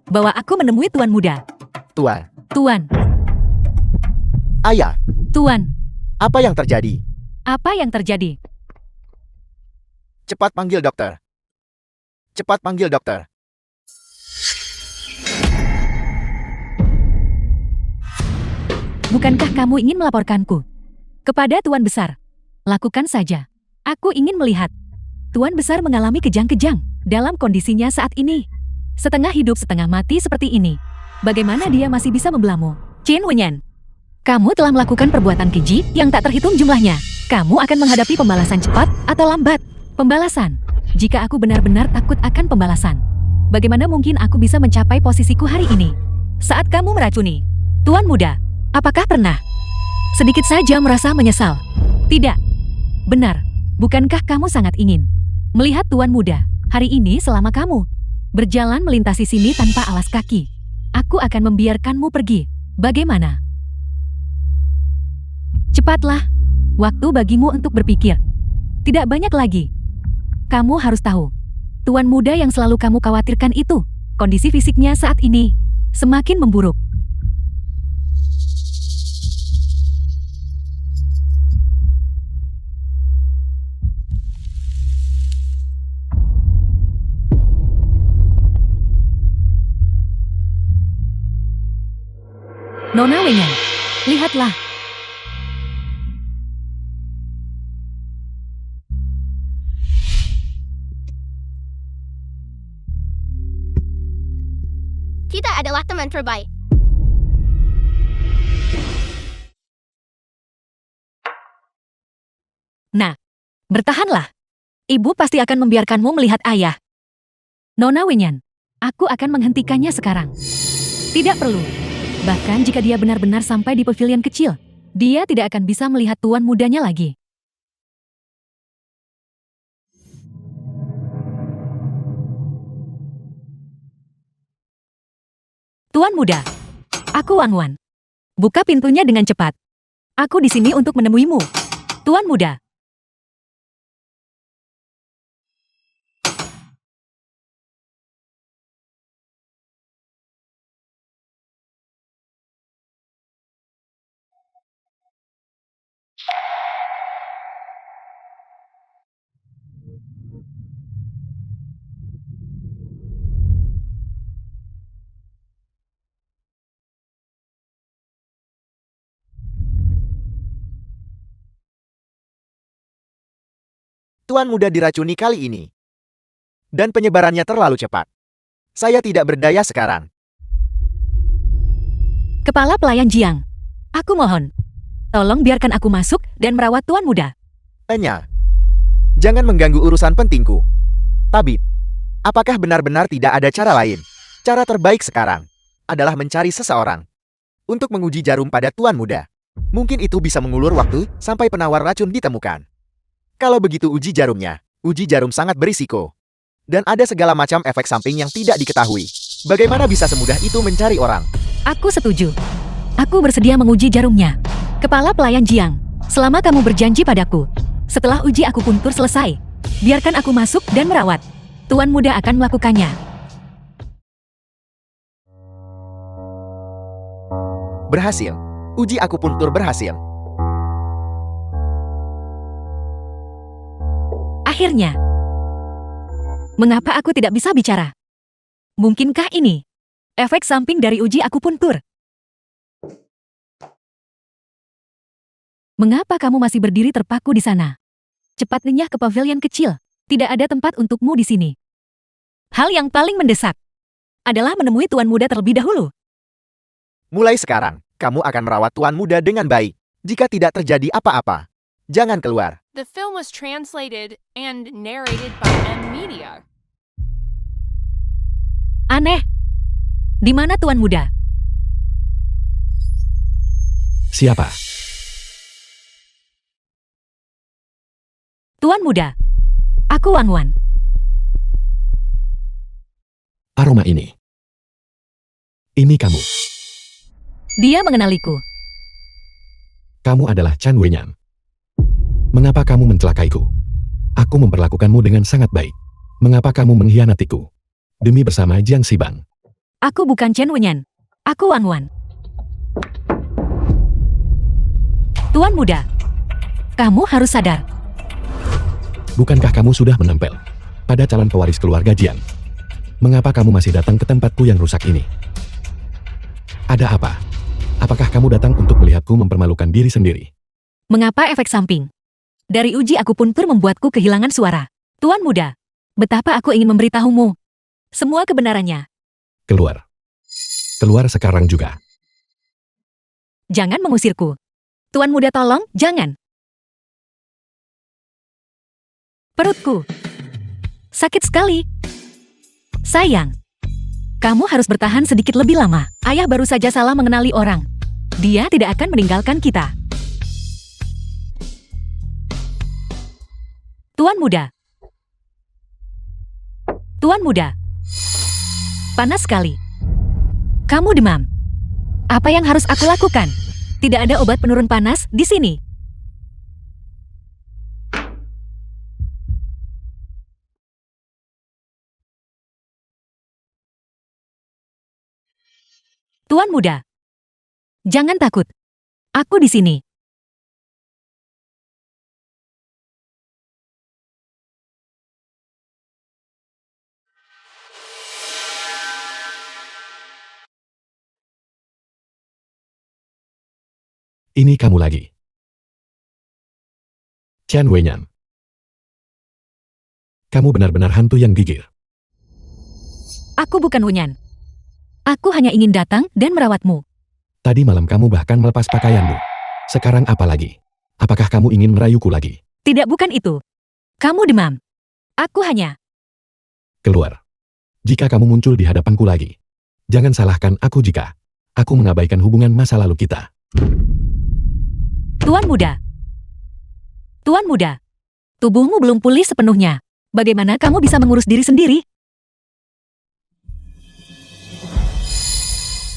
bawa aku menemui Tuan Muda. Tuan. Tuan, Ayah, Tuan, apa yang terjadi? apa yang terjadi? Cepat panggil dokter. Cepat panggil dokter. Bukankah kamu ingin melaporkanku kepada Tuan Besar? Lakukan saja. Aku ingin melihat Tuan Besar mengalami kejang-kejang dalam kondisinya saat ini. Setengah hidup setengah mati seperti ini. Bagaimana dia masih bisa membelamu? Chen Wenyan, kamu telah melakukan perbuatan keji yang tak terhitung jumlahnya. Kamu akan menghadapi pembalasan cepat atau lambat. Pembalasan. Jika aku benar-benar takut akan pembalasan, bagaimana mungkin aku bisa mencapai posisiku hari ini? Saat kamu meracuni Tuan Muda, apakah pernah sedikit saja merasa menyesal? Tidak. Benar. Bukankah kamu sangat ingin melihat Tuan Muda hari ini selama kamu berjalan melintasi sini tanpa alas kaki? Aku akan membiarkanmu pergi. Bagaimana? Cepatlah. Waktu bagimu untuk berpikir. Tidak banyak lagi. Kamu harus tahu, Tuan Muda yang selalu kamu khawatirkan itu, kondisi fisiknya saat ini semakin memburuk. Nona Wenyan, lihatlah. Kita adalah teman terbaik. Nah, bertahanlah. Ibu pasti akan membiarkanmu melihat ayah. Nona Wenyan, aku akan menghentikannya sekarang. Tidak perlu. Bahkan jika dia benar-benar sampai di pavilion kecil, dia tidak akan bisa melihat Tuan Mudanya lagi. Tuan Muda, aku Wang Wan. Buka pintunya dengan cepat. Aku di sini untuk menemuimu. Tuan Muda. Tuan Muda diracuni kali ini. Dan penyebarannya terlalu cepat. Saya tidak berdaya sekarang. Kepala pelayan Jiang, aku mohon, tolong biarkan aku masuk dan merawat Tuan Muda. Enya, jangan mengganggu urusan pentingku. Tabib, apakah benar-benar tidak ada cara lain? Cara terbaik sekarang adalah mencari seseorang untuk menguji jarum pada Tuan Muda. Mungkin itu bisa mengulur waktu sampai penawar racun ditemukan. Kalau begitu uji jarum sangat berisiko. Dan ada segala macam efek samping yang tidak diketahui. Bagaimana bisa semudah itu mencari orang? Aku setuju. Aku bersedia menguji jarumnya. Kepala pelayan Jiang, selama kamu berjanji padaku, setelah uji akupuntur selesai, biarkan aku masuk dan merawat. Tuan Muda akan melakukannya. Berhasil. Uji akupuntur berhasil. Akhirnya. Mengapa aku tidak bisa bicara? Mungkinkah ini efek samping dari uji akupuntur? Mengapa kamu masih berdiri terpaku di sana? Cepat renyah ke pavilion kecil. Tidak ada tempat untukmu di sini. Hal yang paling mendesak adalah menemui Tuan Muda terlebih dahulu. Mulai sekarang, kamu akan merawat Tuan Muda dengan baik. Jika tidak terjadi apa-apa, jangan keluar. The film was translated and narrated by M Media. Aneh. Di mana Tuan Muda? Siapa? Tuan Muda. Aku Wang Wan. Aroma ini. Ini kamu. Dia mengenaliku. Kamu adalah Chan Wenyan. Mengapa kamu mencelakaiku? Aku memperlakukanmu dengan sangat baik. Mengapa kamu mengkhianatiku? Demi bersama Jiang Sibang. Aku bukan Chen Wenyan. Aku Wang Wan. Tuan Muda, kamu harus sadar. Bukankah kamu sudah menempel pada calon pewaris keluarga Jiang? Mengapa kamu masih datang ke tempatku yang rusak ini? Ada apa? Apakah kamu datang untuk melihatku mempermalukan diri sendiri? Mengapa efek samping? Dari uji akupuntur membuatku kehilangan suara. Tuan muda, betapa aku ingin memberitahumu semua kebenarannya. Keluar. Keluar sekarang juga. Jangan mengusirku. Tuan muda tolong, jangan. Perutku. Sakit sekali. Sayang. Kamu harus bertahan sedikit lebih lama. Ayah baru saja salah mengenali orang. Dia tidak akan meninggalkan kita. Tuan muda. Tuan muda. Panas sekali. Kamu demam. Apa yang harus aku lakukan? Tidak ada obat penurun panas di sini. Tuan muda. Jangan takut. Aku di sini. Ini kamu lagi. Chen Wenyan. Kamu benar-benar hantu yang gigir. Aku bukan Wunyan. Aku hanya ingin datang dan merawatmu. Tadi malam kamu bahkan melepas pakaianmu. Sekarang apa lagi? Apakah kamu ingin merayuku lagi? Tidak, bukan itu. Kamu demam. Aku hanya... Keluar. Jika kamu muncul di hadapanku lagi, jangan salahkan aku jika aku mengabaikan hubungan masa lalu kita. Tuan muda. Tuan muda. Tubuhmu belum pulih sepenuhnya. Bagaimana kamu bisa mengurus diri sendiri?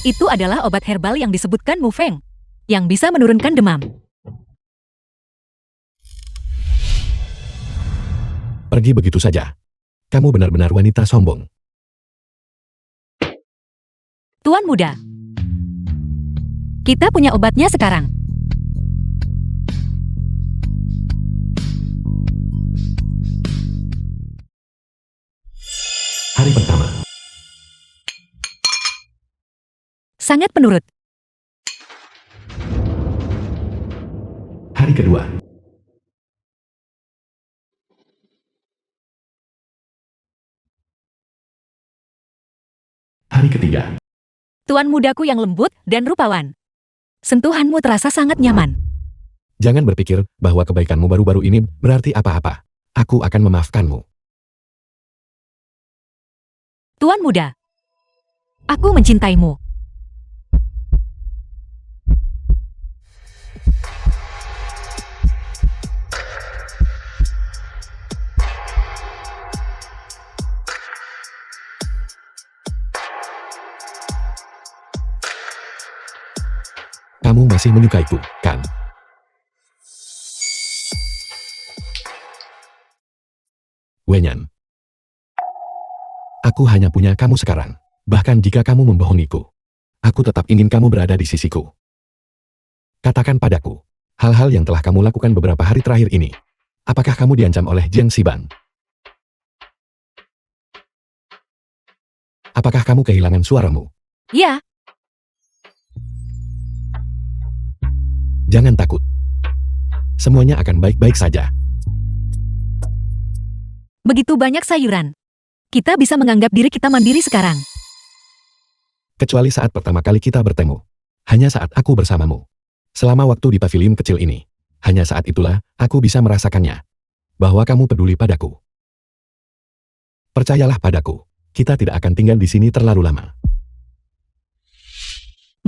Itu adalah obat herbal yang disebutkan Mufeng, yang bisa menurunkan demam. Pergi begitu saja. Kamu benar-benar wanita sombong. Tuan muda. Kita punya obatnya sekarang. Hari pertama. Sangat penurut. Hari kedua. Hari ketiga. Tuan mudaku yang lembut dan rupawan. Sentuhanmu terasa sangat nyaman. Jangan berpikir bahwa kebaikanmu baru-baru ini berarti apa-apa. Aku akan memaafkanmu. Tuan muda. Aku mencintaimu. Kamu masih menyukaiku, kan? Wenyan. Aku hanya punya kamu sekarang. Bahkan jika kamu membohongiku, aku tetap ingin kamu berada di sisiku. Katakan padaku, hal-hal yang telah kamu lakukan beberapa hari terakhir ini. Apakah kamu diancam oleh Jiang Siban? Apakah kamu kehilangan suaramu? Ya, Jangan takut. Semuanya akan baik-baik saja. begitu banyak sayuran. Kita bisa menganggap diri kita mandiri sekarang. Kecuali saat pertama kali kita bertemu. Hanya saat aku bersamamu. Selama waktu di pavilion kecil ini. Hanya saat itulah aku bisa merasakannya. Bahwa kamu peduli padaku. Percayalah padaku. Kita tidak akan tinggal di sini terlalu lama.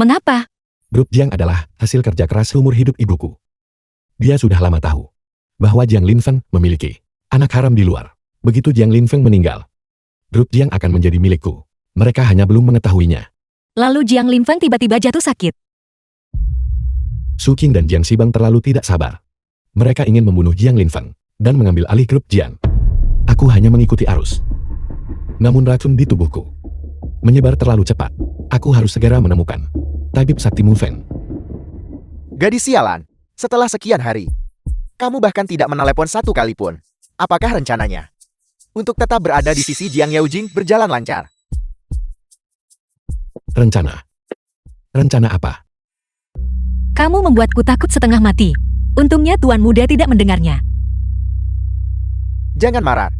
Mengapa? Grup Jiang adalah hasil kerja keras seumur hidup ibuku. Dia sudah lama tahu bahwa Jiang Linfeng memiliki anak haram di luar. Begitu Jiang Linfeng meninggal, grup Jiang akan menjadi milikku. Mereka hanya belum mengetahuinya. Lalu Jiang Linfeng tiba-tiba jatuh sakit. Su Qing dan Jiang Xibang terlalu tidak sabar. Mereka ingin membunuh Jiang Linfeng dan mengambil alih grup Jiang. Aku hanya mengikuti arus. Namun racun di tubuhku menyebar terlalu cepat. Aku harus segera menemukan tabib sakti Mufeng. Gadis sialan, setelah sekian hari, kamu bahkan tidak menelepon satu kali pun. Apakah rencananya untuk tetap berada di sisi Jiang Yaojing berjalan lancar? Rencana? Rencana apa? Kamu membuatku takut setengah mati. Untungnya Tuan Muda tidak mendengarnya. Jangan marah.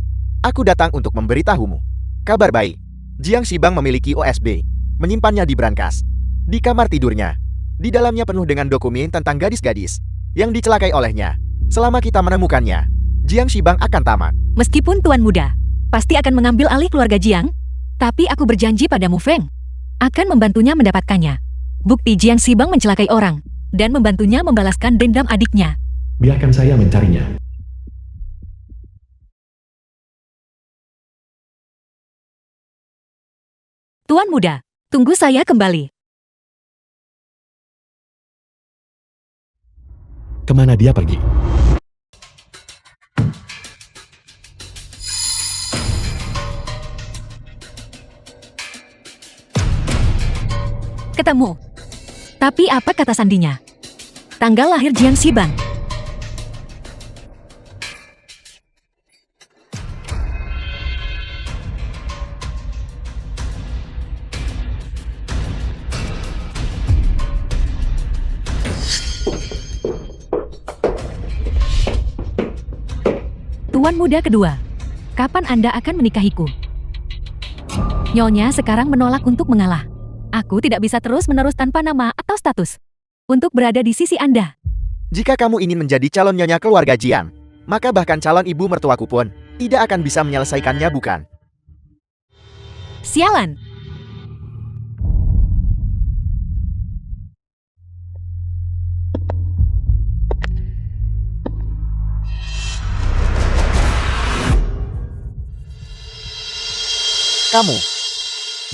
Aku datang untuk memberitahumu. Kabar baik. Jiang Shibang memiliki OSB. Menyimpannya di brankas. Di kamar tidurnya. Di dalamnya penuh dengan dokumen tentang gadis-gadis yang dicelakai olehnya. Selama kita menemukannya, Jiang Shibang akan tamat. Meskipun Tuan Muda pasti akan mengambil alih keluarga Jiang, tapi aku berjanji pada Mu Feng akan membantunya mendapatkannya. Bukti Jiang Shibang mencelakai orang dan membantunya membalaskan dendam adiknya. Biarkan saya mencarinya. Tuan Muda, tunggu saya kembali. Kemana dia pergi? Ketemu. Tapi apa kata sandinya? Tanggal lahir Jiang Shibang. Tuan Muda kedua, kapan Anda akan menikahiku? Nyonya sekarang menolak untuk mengalah. Aku tidak bisa terus-menerus tanpa nama atau status untuk berada di sisi Anda. Jika kamu ingin menjadi calon nyonya keluarga Jiang, maka bahkan calon ibu mertuaku pun tidak akan bisa menyelesaikannya, bukan? Sialan. Kamu,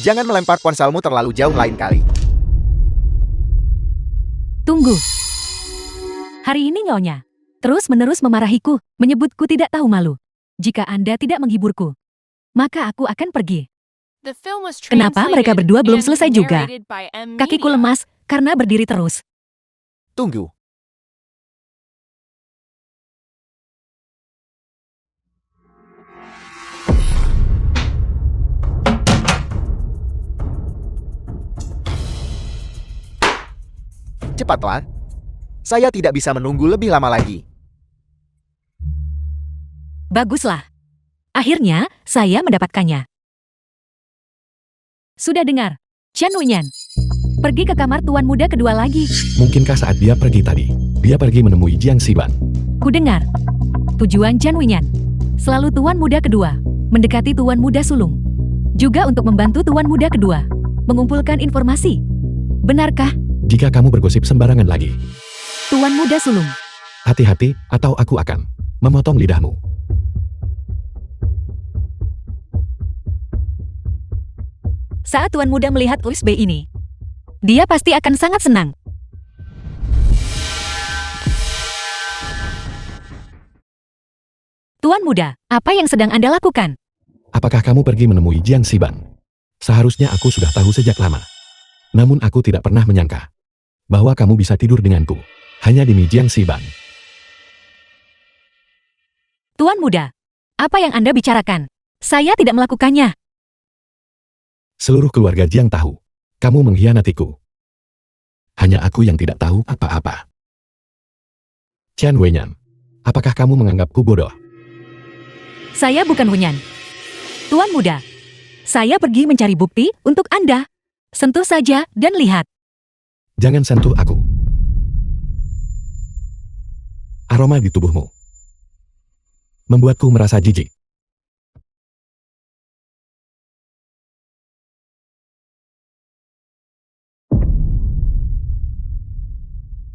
jangan melempar ponselmu terlalu jauh lain kali. Tunggu. Hari ini Nyonya terus-menerus memarahiku, menyebutku tidak tahu malu. Jika Anda tidak menghiburku, maka aku akan pergi. The film was Kenapa mereka translated berdua belum and selesai juga? narrated by M. Kakiku Media. lemas karena berdiri terus. Tunggu. Cepatlah. Saya tidak bisa menunggu lebih lama lagi. Baguslah. Akhirnya, saya mendapatkannya. Sudah dengar, Chen Wenyan. Pergi ke kamar Tuan Muda kedua lagi. Mungkinkah saat dia pergi tadi, dia pergi menemui Jiang Shibang? Ku dengar. Tujuan Chen Wenyan selalu Tuan Muda kedua, mendekati Tuan Muda sulung. Juga untuk membantu Tuan Muda kedua, mengumpulkan informasi. Benarkah, Jika kamu bergosip sembarangan lagi, Tuan Muda sulung? hati-hati atau aku akan memotong lidahmu. Saat Tuan Muda melihat USB ini, dia pasti akan sangat senang. Tuan Muda, apa yang sedang Anda lakukan? Apakah kamu pergi menemui Jiang Shibang? Seharusnya aku sudah tahu sejak lama. Namun aku tidak pernah menyangka bahwa kamu bisa tidur denganku hanya demi Jiang Shibang. Tuan Muda, apa yang Anda bicarakan? Saya tidak melakukannya. Seluruh keluarga Jiang tahu kamu mengkhianatiku. Hanya aku yang tidak tahu apa-apa. Chen Wenyan, apakah kamu menganggapku bodoh? Saya bukan Wenyan. Tuan Muda, saya pergi mencari bukti untuk Anda. Sentuh saja dan lihat. Jangan sentuh aku. Aroma di tubuhmu membuatku merasa jijik.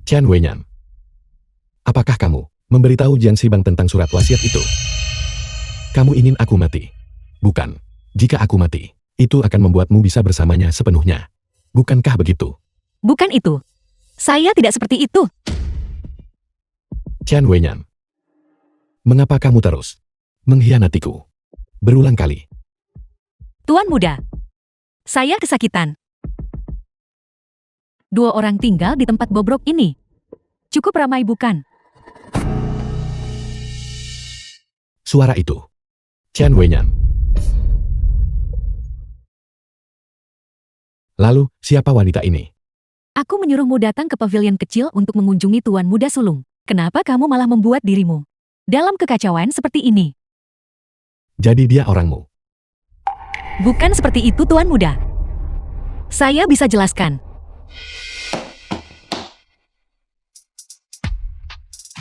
Chen Wenyan, apakah kamu memberitahu Jiang Shibang tentang surat wasiat itu? Kamu ingin aku mati? Bukan. Jika aku mati, itu akan membuatmu bisa bersamanya sepenuhnya. Bukankah begitu? Bukan itu. Saya tidak seperti itu. Chen Wenyan, mengapa kamu terus mengkhianatiku berulang kali? Tuan Muda, saya kesakitan. 2 orang tinggal di tempat bobrok ini. Cukup ramai bukan? Suara itu. Chen Wenyan. Lalu, siapa wanita ini? Aku menyuruhmu datang ke pavilion kecil untuk mengunjungi Tuan Muda Sulung. Kenapa kamu malah membuat dirimu dalam kekacauan seperti ini? Jadi dia orangmu. Bukan seperti itu, Tuan Muda. Saya bisa jelaskan.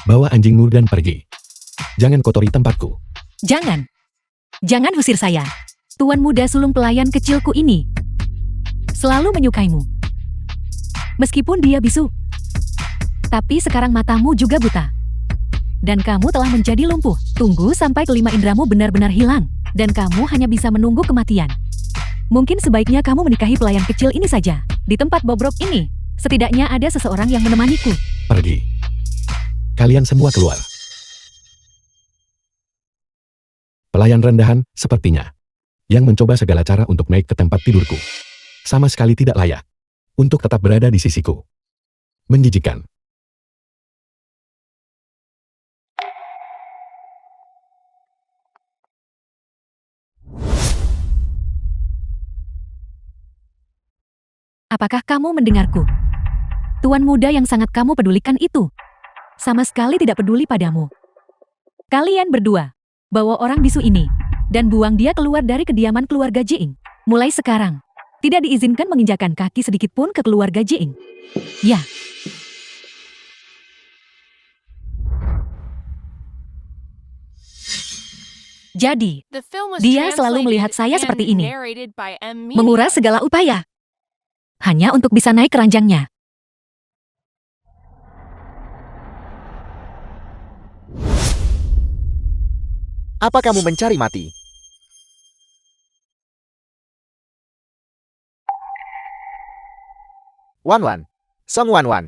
Bawa anjingmu dan pergi. Jangan kotori tempatku. Jangan. Jangan usir saya. Tuan Muda Sulung pelayan kecilku ini selalu menyukaimu. Meskipun dia bisu. Tapi sekarang matamu juga buta. Dan kamu telah menjadi lumpuh. Tunggu sampai kelima indramu benar-benar hilang. Dan kamu hanya bisa menunggu kematian. Mungkin sebaiknya kamu menikahi pelayan kecil ini saja. Di tempat bobrok ini, setidaknya ada seseorang yang menemaniku. Pergi. Kalian semua keluar. Pelayan rendahan, sepertinya. Yang mencoba segala cara untuk naik ke tempat tidurku. Sama sekali tidak layak. Untuk tetap berada di sisiku. Menjijikan. Apakah kamu mendengarku? Tuan muda yang sangat kamu pedulikan itu sama sekali tidak peduli padamu. Kalian berdua, bawa orang bisu ini dan buang dia keluar dari kediaman keluarga Jiing. Mulai sekarang, tidak diizinkan menginjakan kaki sedikit pun ke keluarga Jiing. Ya. Jadi, The film was dia selalu melihat saya translated seperti and ini. narrated by M. Media. Menguras segala upaya. Hanya untuk bisa naik ke ranjangnya. Apa kamu mencari mati? Wan Wan. Song Wan Wan.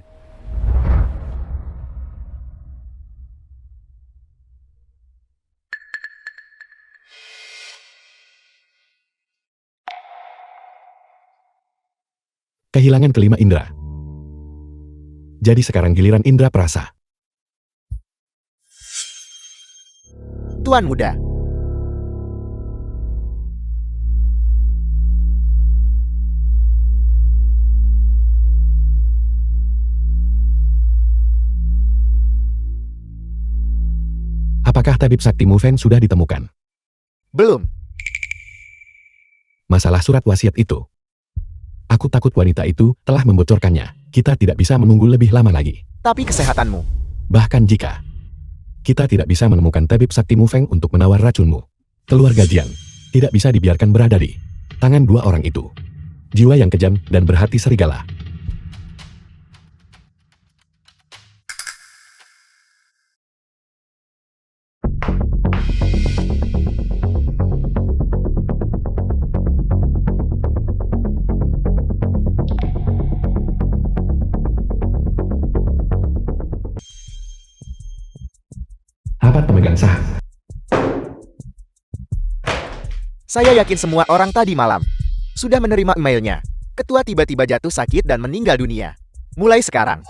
Kehilangan kelima indera. Jadi sekarang giliran indera perasa. Tuan Muda. Apakah tabib sakti Mufeng sudah ditemukan? Belum. Masalah surat wasiat itu. Aku takut wanita itu telah membocorkannya. Kita tidak bisa menunggu lebih lama lagi. Tapi kesehatanmu. Bahkan jika kita tidak bisa menemukan tabib sakti Mufeng untuk menawar racunmu, keluarga Jiang tidak bisa dibiarkan berada di tangan dua orang itu. Jiwa yang kejam dan berhati serigala. Rapat pemegang saham. Saya yakin semua orang tadi malam sudah menerima emailnya. Ketua tiba-tiba jatuh sakit dan meninggal dunia. Mulai sekarang,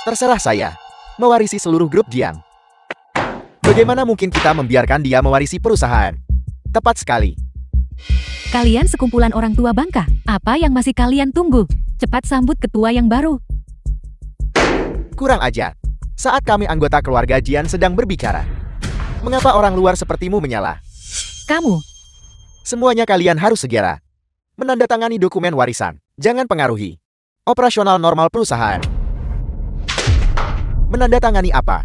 terserah saya mewarisi seluruh grup Jiang. Bagaimana mungkin kita membiarkan dia mewarisi perusahaan? Tepat sekali. Kalian sekumpulan orang tua bangka. Apa yang masih kalian tunggu? Cepat sambut ketua yang baru. Kurang ajar. Saat kami anggota keluarga Jian sedang berbicara. Mengapa orang luar sepertimu menyala? Kamu, Semuanya kalian harus segera menandatangani dokumen warisan. Jangan pengaruhi operasional normal perusahaan. Menandatangani apa?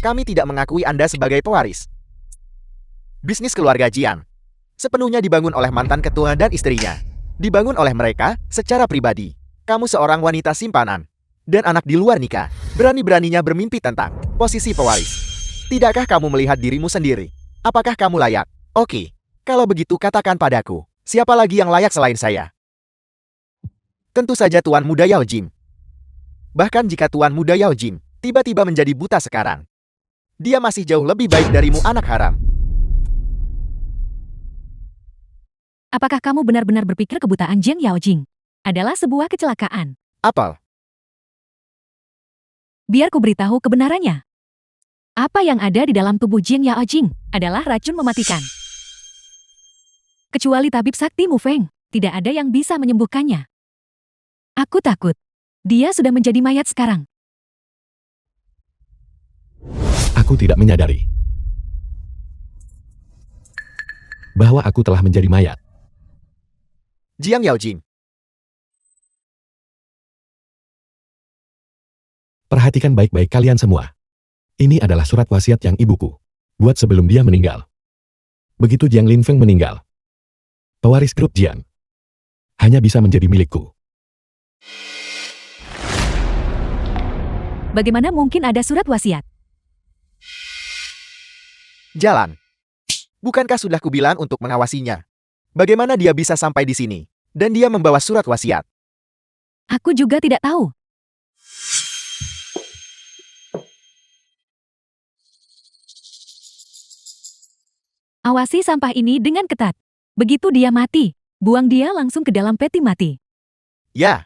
Kami tidak mengakui Anda sebagai pewaris. Bisnis keluarga Jian sepenuhnya dibangun oleh mantan ketua dan istrinya. Dibangun oleh mereka secara pribadi. Kamu seorang wanita simpanan dan anak di luar nikah. Berani-beraninya bermimpi tentang posisi pewaris. Tidakkah kamu melihat dirimu sendiri? Apakah kamu layak? Oke. Kalau begitu katakan padaku, siapa lagi yang layak selain saya? Tentu saja Tuan Muda Yao Jing. Bahkan jika Tuan Muda Yao Jing tiba-tiba menjadi buta sekarang, dia masih jauh lebih baik darimu, anak haram. apakah kamu benar-benar berpikir kebutaan Jiang Yaojing adalah sebuah kecelakaan? Apel. Biar ku beritahu kebenarannya. Apa yang ada di dalam tubuh Jiang Yaojing adalah racun mematikan. Kecuali tabib sakti Mufeng, tidak ada yang bisa menyembuhkannya. Aku takut Dia sudah menjadi mayat sekarang. Aku tidak menyadari bahwa aku telah menjadi mayat. Jiang Yaojing, Perhatikan baik-baik kalian semua. Ini adalah surat wasiat yang ibuku buat sebelum dia meninggal. Begitu Jiang Linfeng meninggal, pewaris grup Jian hanya bisa menjadi milikku. Bagaimana mungkin ada surat wasiat? jalan. Bukankah sudah kubilang untuk mengawasinya? Bagaimana dia bisa sampai di sini? Dan dia membawa surat wasiat. Aku juga tidak tahu. Awasi sampah ini dengan ketat. Begitu dia mati, buang dia langsung ke dalam peti mati. Ya,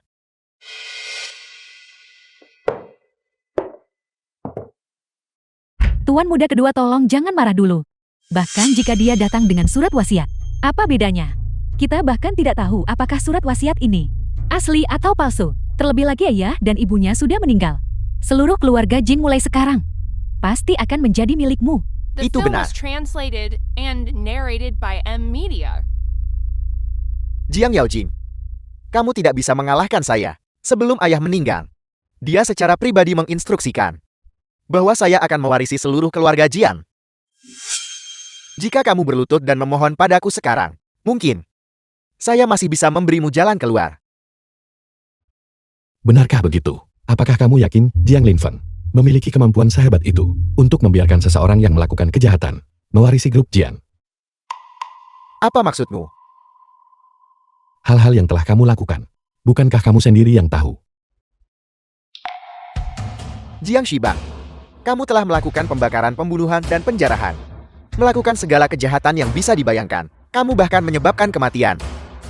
Tuan muda kedua tolong jangan marah dulu. Bahkan jika dia datang dengan surat wasiat. Apa bedanya? Kita bahkan tidak tahu apakah surat wasiat ini asli atau palsu. Terlebih lagi ayah dan ibunya sudah meninggal. Seluruh keluarga Jing mulai sekarang pasti akan menjadi milikmu. The Itu film benar. was translated and narrated by M Media. Jiang Yaojing. Kamu tidak bisa mengalahkan saya. Sebelum ayah meninggal, dia secara pribadi menginstruksikan bahwa saya akan mewarisi seluruh keluarga Jiang. Jika kamu berlutut dan memohon padaku sekarang, mungkin saya masih bisa memberimu jalan keluar. Benarkah begitu? Apakah kamu yakin Jiang Linfeng memiliki kemampuan sehebat itu untuk membiarkan seseorang yang melakukan kejahatan mewarisi grup Jian? Apa maksudmu? Hal-hal yang telah kamu lakukan, bukankah kamu sendiri yang tahu? Jiang Shibang, kamu telah melakukan pembakaran, pembunuhan, dan penjarahan. Melakukan segala kejahatan yang bisa dibayangkan. Kamu bahkan menyebabkan kematian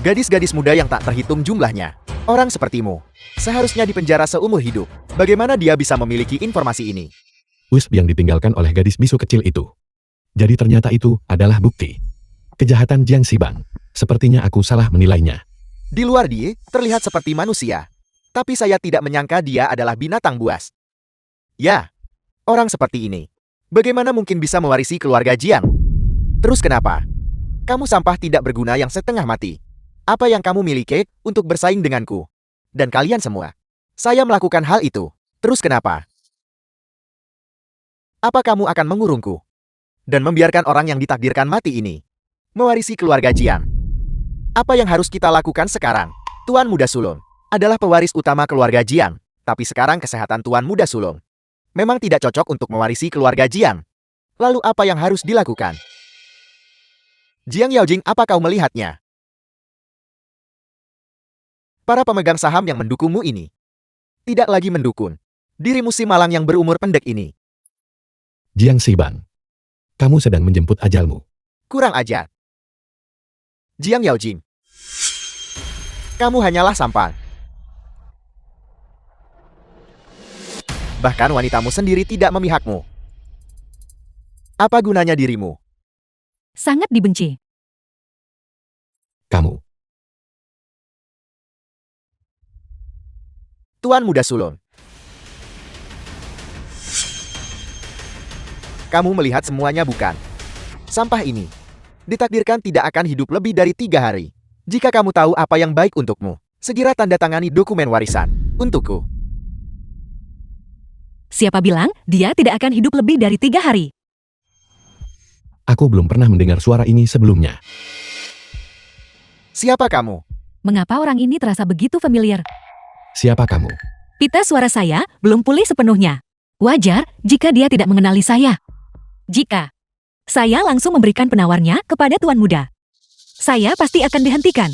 gadis-gadis muda yang tak terhitung jumlahnya. Orang sepertimu seharusnya dipenjara seumur hidup. Bagaimana dia bisa memiliki informasi ini? Wisp yang ditinggalkan oleh gadis bisu kecil itu. Jadi ternyata itu adalah bukti kejahatan Jiang Shibang. Sepertinya aku salah menilainya. Di luar dia terlihat seperti manusia. Tapi saya tidak menyangka dia adalah binatang buas. Ya, orang seperti ini. Bagaimana mungkin bisa mewarisi keluarga Jiang? Terus kenapa? Kamu sampah tidak berguna yang setengah mati. Apa yang kamu miliki untuk bersaing denganku? Dan kalian semua. Saya melakukan hal itu. Terus kenapa? Apa kamu akan mengurungku? Dan membiarkan orang yang ditakdirkan mati ini mewarisi keluarga Jiang? Apa yang harus kita lakukan sekarang? Tuan Muda Sulung adalah pewaris utama keluarga Jiang. Tapi sekarang kesehatan Tuan Muda Sulung memang tidak cocok untuk mewarisi keluarga Jiang. Lalu apa yang harus dilakukan? Jiang Yaojing, apa kau melihatnya? Para pemegang saham yang mendukungmu ini tidak lagi mendukung dirimu si malang yang berumur pendek ini. Jiang Shibang, kamu sedang menjemput ajalmu. Kurang ajar. Jiang Yaojing, kamu hanyalah sampah. Bahkan wanitamu sendiri tidak memihakmu. Apa gunanya dirimu? Sangat dibenci. Kamu, Tuan Muda Sulung. Kamu melihat semuanya bukan? Sampah ini ditakdirkan tidak akan hidup lebih dari 3 hari. Jika kamu tahu apa yang baik untukmu, segera tanda tangani dokumen warisan untukku. Siapa bilang dia tidak akan hidup lebih dari 3 hari? aku belum pernah mendengar suara ini sebelumnya. Siapa kamu? Mengapa orang ini terasa begitu familiar? Siapa kamu? Pita suara saya belum pulih sepenuhnya. Wajar jika dia tidak mengenali saya. Jika saya langsung memberikan penawarnya kepada Tuan Muda, saya pasti akan dihentikan.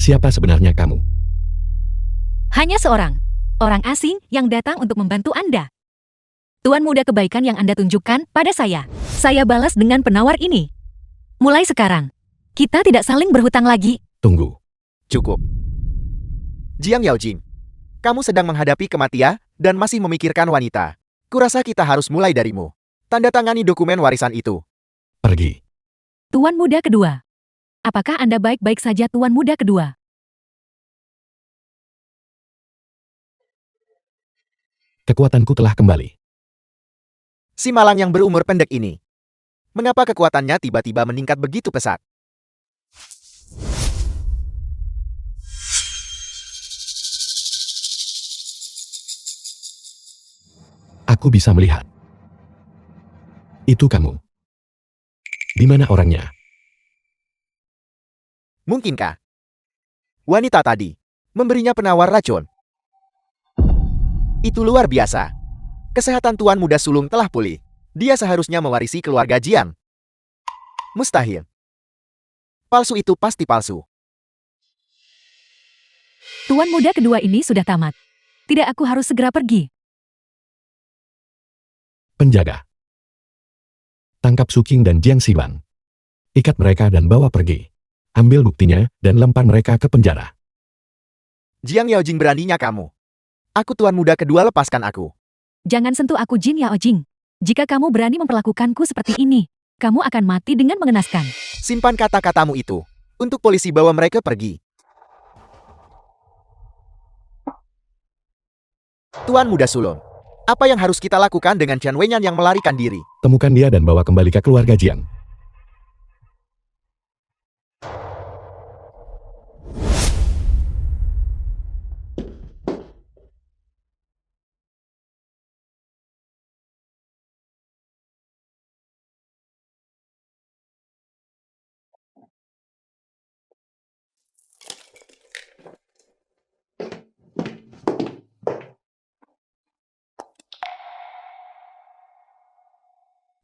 Siapa sebenarnya kamu? Hanya seorang. Orang asing yang datang untuk membantu Anda. Tuan muda kebaikan yang Anda tunjukkan pada saya. Saya balas dengan penawar ini. Mulai sekarang, kita tidak saling berhutang lagi. Tunggu. Cukup. Jiang Yaojing, kamu sedang menghadapi kematian dan masih memikirkan wanita. Kurasa kita harus mulai darimu. Tanda tangani dokumen warisan itu. Pergi. Tuan muda kedua. Apakah Anda baik-baik saja, Tuan muda kedua? Kekuatanku telah kembali. Si malang yang berumur pendek ini. Mengapa kekuatannya tiba-tiba meningkat begitu pesat? Aku bisa melihat. Itu kamu. Di mana orangnya? Mungkinkah wanita tadi memberinya penawar racun? Itu luar biasa. Kesehatan tuan muda sulung telah pulih. Dia seharusnya mewarisi keluarga Jiang. Mustahil. Palsu itu pasti palsu. Tuan muda kedua ini sudah tamat. Tidak, aku harus segera pergi. Penjaga. Tangkap Suking dan Jiang Xibang. Ikat mereka dan bawa pergi. Ambil buktinya dan lempar mereka ke penjara. Jiang Yaojing, beraninya kamu. Aku tuan muda kedua, lepaskan aku. Jangan sentuh aku, Jin Yaojing. Jika kamu berani memperlakukanku seperti ini, kamu akan mati dengan mengenaskan. Simpan kata-katamu itu. Untuk polisi, bawa mereka pergi. Tuan muda sulung, apa yang harus kita lakukan dengan Chen Wenyan yang melarikan diri? Temukan dia dan bawa kembali ke keluarga Jiang.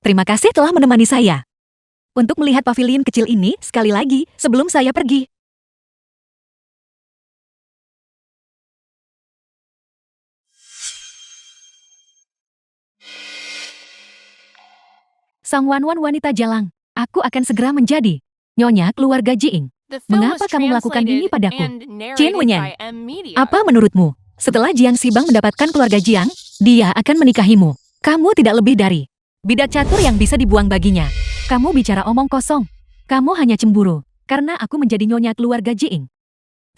Terima kasih telah menemani saya. Untuk melihat pavilion kecil ini sekali lagi sebelum saya pergi. Sang Wanwan wanita jalang, aku akan segera menjadi nyonya keluarga Jiing. The film Mengapa was kamu melakukan ini translated padaku? and Chen narrated Wenyan, by M Media. Apa menurutmu? Setelah Jiang Xibang mendapatkan keluarga Jiang, dia akan menikahimu. Kamu tidak lebih dari bidak catur yang bisa dibuang baginya. Kamu bicara omong kosong. Kamu hanya cemburu karena aku menjadi nyonya keluarga Jiing.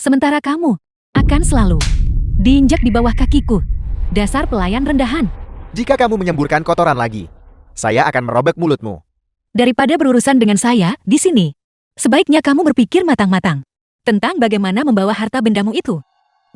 Sementara kamu akan selalu diinjak di bawah kakiku. Dasar pelayan rendahan. Jika kamu menyemburkan kotoran lagi, saya akan merobek mulutmu. Daripada berurusan dengan saya di sini, sebaiknya kamu berpikir matang-matang tentang bagaimana membawa harta bendamu itu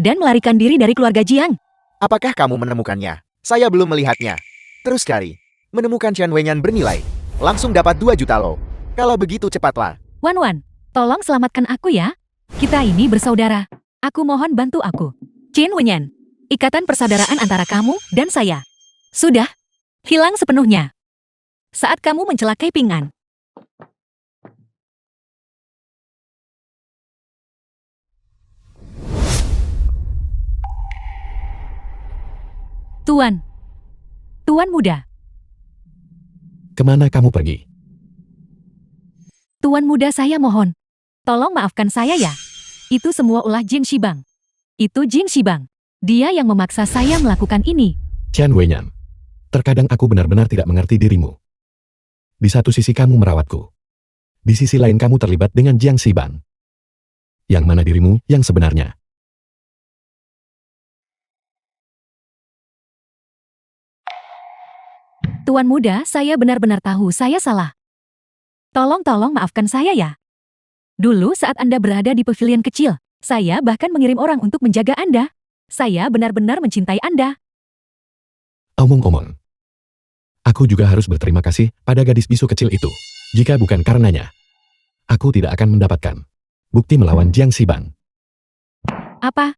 dan melarikan diri dari keluarga Jiang. Apakah kamu menemukannya? Saya belum melihatnya. Terus sekali, menemukan Chen Wenyan bernilai. Langsung dapat 2 juta lo. Kalau begitu cepatlah. Wan, tolong selamatkan aku ya. Kita ini bersaudara. Aku mohon bantu aku. Chen Wenyan, ikatan persaudaraan antara kamu dan saya sudah hilang sepenuhnya saat kamu mencelakai Ping An. Tuan muda. Kemana kamu pergi? Tuan muda, saya mohon. Tolong maafkan saya ya. Itu semua ulah Jin Shibang. Itu Jin Shibang. Dia yang memaksa saya melakukan ini. Chen Wenyan. Terkadang aku benar-benar tidak mengerti dirimu. Di satu sisi kamu merawatku. Di sisi lain kamu terlibat dengan Jiang Xibang. Yang mana dirimu yang sebenarnya? Tuan muda, saya benar-benar tahu saya salah. Tolong maafkan saya ya. Dulu saat Anda berada di pavilion kecil, saya bahkan mengirim orang untuk menjaga Anda. Saya benar-benar mencintai Anda. Omong-omong. Aku juga harus berterima kasih pada gadis bisu kecil itu. Jika bukan karenanya, aku tidak akan mendapatkan bukti melawan Jiang Xibang. Apa?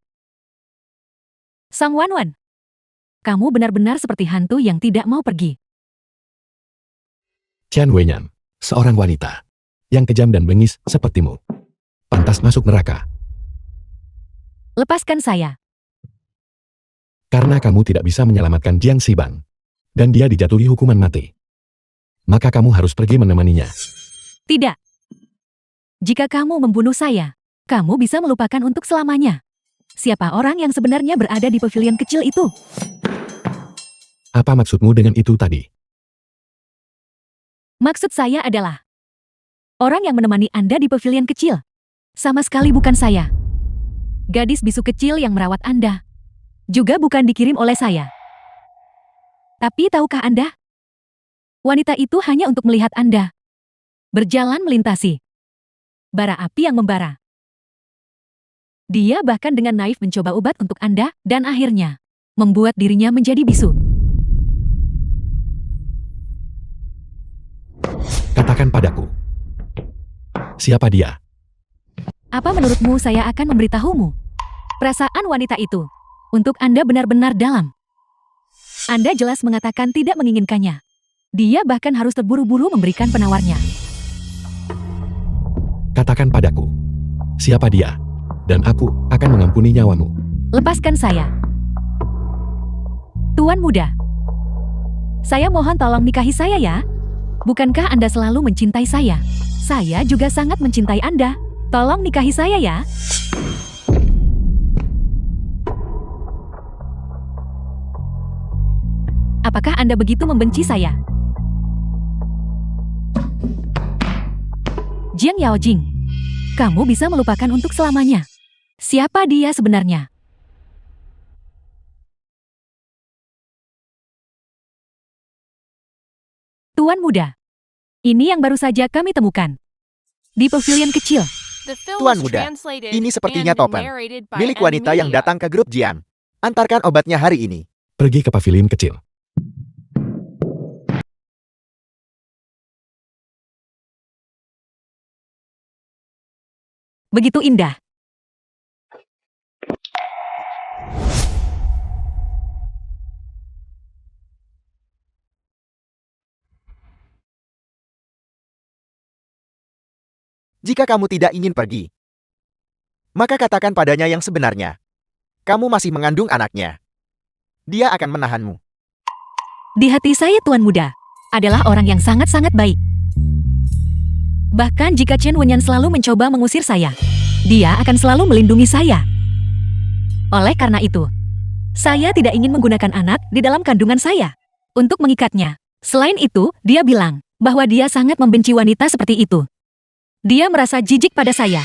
Sang Wanwan, kamu benar-benar seperti hantu yang tidak mau pergi. Chen Wenyan, seorang wanita yang kejam dan bengis sepertimu. Pantas masuk neraka. Lepaskan saya. Karena kamu tidak bisa menyelamatkan Jiang Sibang. Dan dia dijatuhi hukuman mati. Maka kamu harus pergi menemaninya. Tidak. Jika kamu membunuh saya, kamu bisa melupakan untuk selamanya. Siapa orang yang sebenarnya berada di pavilion kecil itu? Apa maksudmu dengan itu tadi? Maksud saya adalah orang yang menemani Anda di pavilion kecil. Sama sekali bukan saya. Gadis bisu kecil yang merawat Anda juga bukan dikirim oleh saya. Tapi tahukah Anda? Wanita itu hanya untuk melihat Anda berjalan melintasi bara api yang membara. Dia bahkan dengan naif mencoba obat untuk Anda dan akhirnya membuat dirinya menjadi bisu. Katakan padaku. Siapa dia? Apa menurutmu saya akan memberitahumu? Perasaan wanita itu untuk Anda benar-benar dalam. Anda jelas mengatakan tidak menginginkannya. Dia bahkan harus terburu-buru memberikan penawarnya. Katakan padaku. Siapa dia? Dan aku akan mengampuni nyawamu. Lepaskan saya. Tuan muda. Saya mohon tolong nikahi saya ya. Bukankah Anda selalu mencintai saya? Saya juga sangat mencintai Anda. Tolong nikahi saya ya. Apakah Anda begitu membenci saya? Jiang Yaojing, kamu bisa melupakan untuk selamanya. Siapa dia sebenarnya? Tuan muda, ini yang baru saja kami temukan di pavilion kecil. The film Tuan was muda, translated ini sepertinya and topan. narrated by Milik wanita yang Media. datang ke grup Jian. Antarkan obatnya hari ini. Pergi ke pavilion kecil. Begitu indah. Jika kamu tidak ingin pergi, maka katakan padanya yang sebenarnya. Kamu masih mengandung anaknya. Dia akan menahanmu. Di hati saya Tuan Muda adalah orang yang sangat-sangat baik. Bahkan jika Chen Wenyan selalu mencoba mengusir saya, dia akan selalu melindungi saya. Oleh karena itu, saya tidak ingin menggunakan anak di dalam kandungan saya untuk mengikatnya. Selain itu, dia bilang bahwa dia sangat membenci wanita seperti itu. Dia merasa jijik pada saya.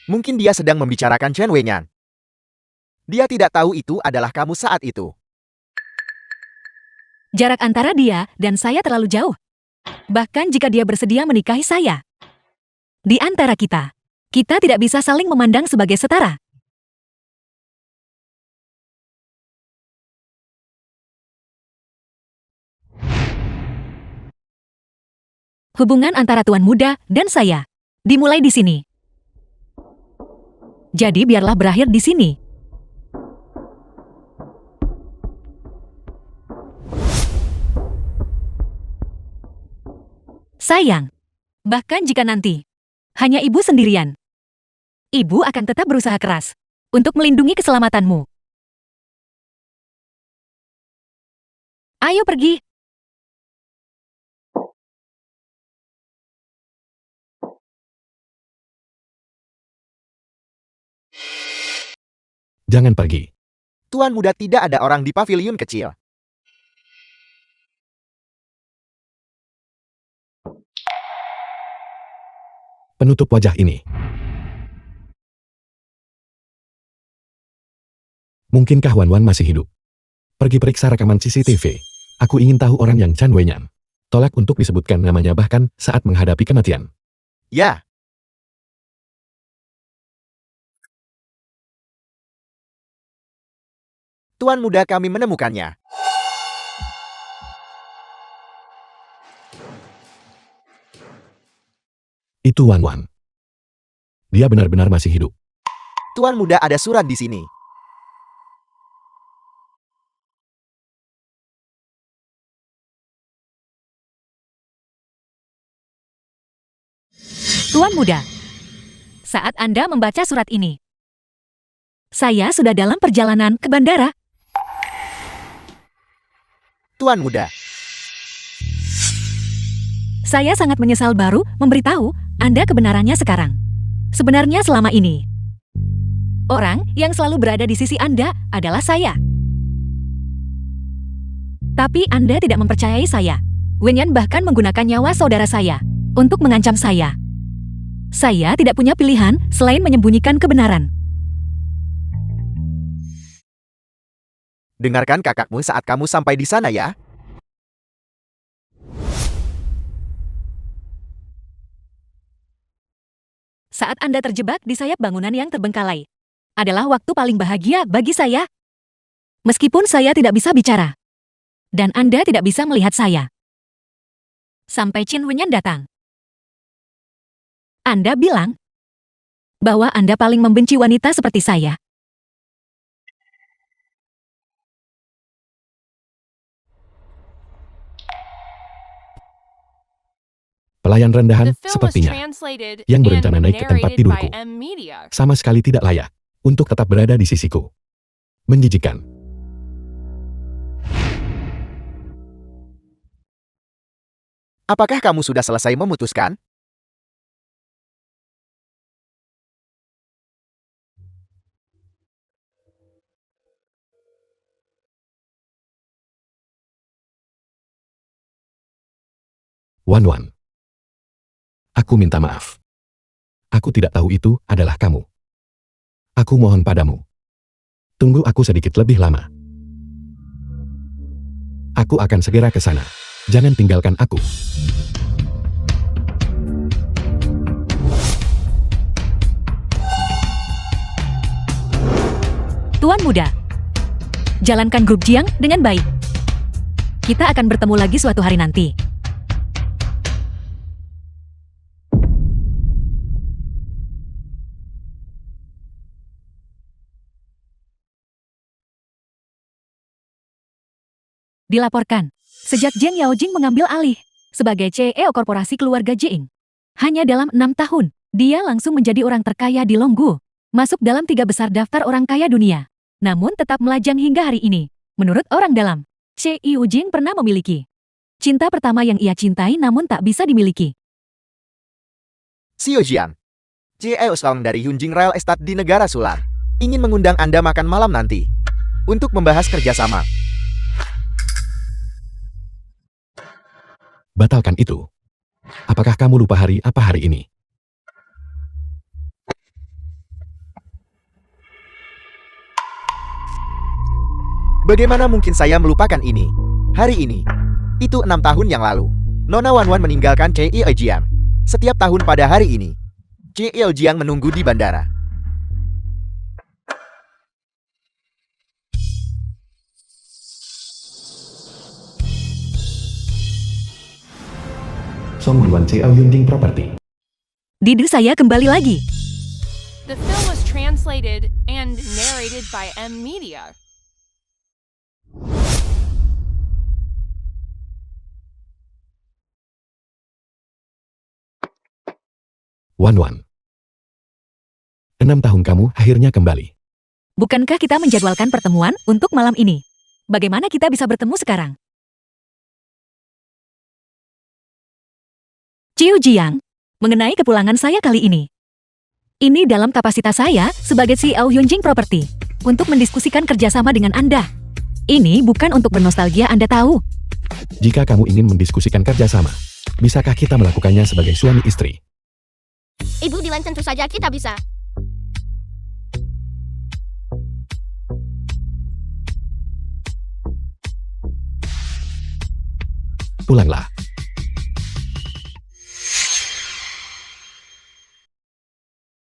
Mungkin dia sedang membicarakan Chen Wenyan. Dia tidak tahu itu adalah kamu saat itu. Jarak antara dia dan saya terlalu jauh. Bahkan jika dia bersedia menikahi saya. Di antara kita tidak bisa saling memandang sebagai setara. Hubungan antara Tuan Muda dan saya dimulai di sini. Jadi biarlah berakhir di sini. Sayang, bahkan jika nanti hanya ibu sendirian, ibu akan tetap berusaha keras untuk melindungi keselamatanmu. Ayo pergi. Jangan pergi. Tuan muda, tidak ada orang di pavilion kecil. Penutup wajah ini. Mungkinkah Wan Wan masih hidup? Pergi periksa rekaman CCTV. Aku ingin tahu orang yang Chen Wenyan tolak untuk disebutkan namanya bahkan saat menghadapi kematian. Ya, Tuan muda, kami menemukannya. Itu Wan Wan. Dia benar-benar masih hidup. Tuan muda, ada surat di sini. Tuan Muda, saat Anda membaca surat ini, saya sudah dalam perjalanan ke bandara. Tuan muda. Saya sangat menyesal baru memberitahu Anda kebenarannya sekarang. Sebenarnya selama ini, orang yang selalu berada di sisi Anda adalah saya. Tapi Anda tidak mempercayai saya. Wenyan bahkan menggunakan nyawa saudara saya untuk mengancam saya. Saya tidak punya pilihan selain menyembunyikan kebenaran. Dengarkan kakakmu saat kamu sampai di sana ya. Saat Anda terjebak di sayap bangunan yang terbengkalai, adalah waktu paling bahagia bagi saya. Meskipun saya tidak bisa bicara, dan Anda tidak bisa melihat saya. Sampai Qin Wenyan datang. Anda bilang bahwa Anda paling membenci wanita seperti saya. Pelayan rendahan The film was sepertinya translated yang and berencana naik ke tempat narrated by tidurku M Media. sama sekali tidak layak untuk tetap berada di sisiku. Menjijikan. Apakah kamu sudah selesai memutuskan? Wan. Aku minta maaf. Aku tidak tahu itu adalah kamu. Aku mohon padamu. Tunggu aku sedikit lebih lama. Aku akan segera ke sana. Jangan tinggalkan aku. Tuan muda, jalankan grup Jiang dengan baik. Kita akan bertemu lagi suatu hari nanti. Dilaporkan, sejak Zheng Yaojing mengambil alih sebagai CEO Korporasi Keluarga Jiing. Hanya dalam 6 tahun, dia langsung menjadi orang terkaya di Longgu, masuk dalam 3 besar daftar orang kaya dunia. Namun tetap melajang hingga hari ini. Menurut orang dalam, Che Yaojing pernah memiliki cinta pertama yang ia cintai namun tak bisa dimiliki. Xiao Jiang, CEO Song dari Yunjing Real Estate di Negara Sular, ingin mengundang Anda makan malam nanti untuk membahas kerjasama. Batalkan itu. Apakah kamu lupa hari apa hari ini? Bagaimana mungkin saya melupakan ini? Hari ini. Itu 6 tahun yang lalu. Nona Wanwan meninggalkan Che Jiang. Setiap tahun pada hari ini, Che Jiang menunggu di bandara. Song Yuan CEO Yunjing Property. Didu saya kembali lagi. The film was translated and narrated by M Media. Wan. 6 tahun kamu akhirnya kembali. Bukankah kita menjadwalkan pertemuan untuk malam ini? Bagaimana kita bisa bertemu sekarang? Qiu Jiang, mengenai kepulangan saya kali ini. Ini dalam kapasitas saya sebagai CEO Yunjing Property untuk mendiskusikan kerjasama dengan Anda. Ini bukan untuk bernostalgia, Anda tahu. Jika kamu ingin mendiskusikan kerjasama, bisakah kita melakukannya sebagai suami istri? Ibu bilang tentu saja kita bisa. Pulanglah.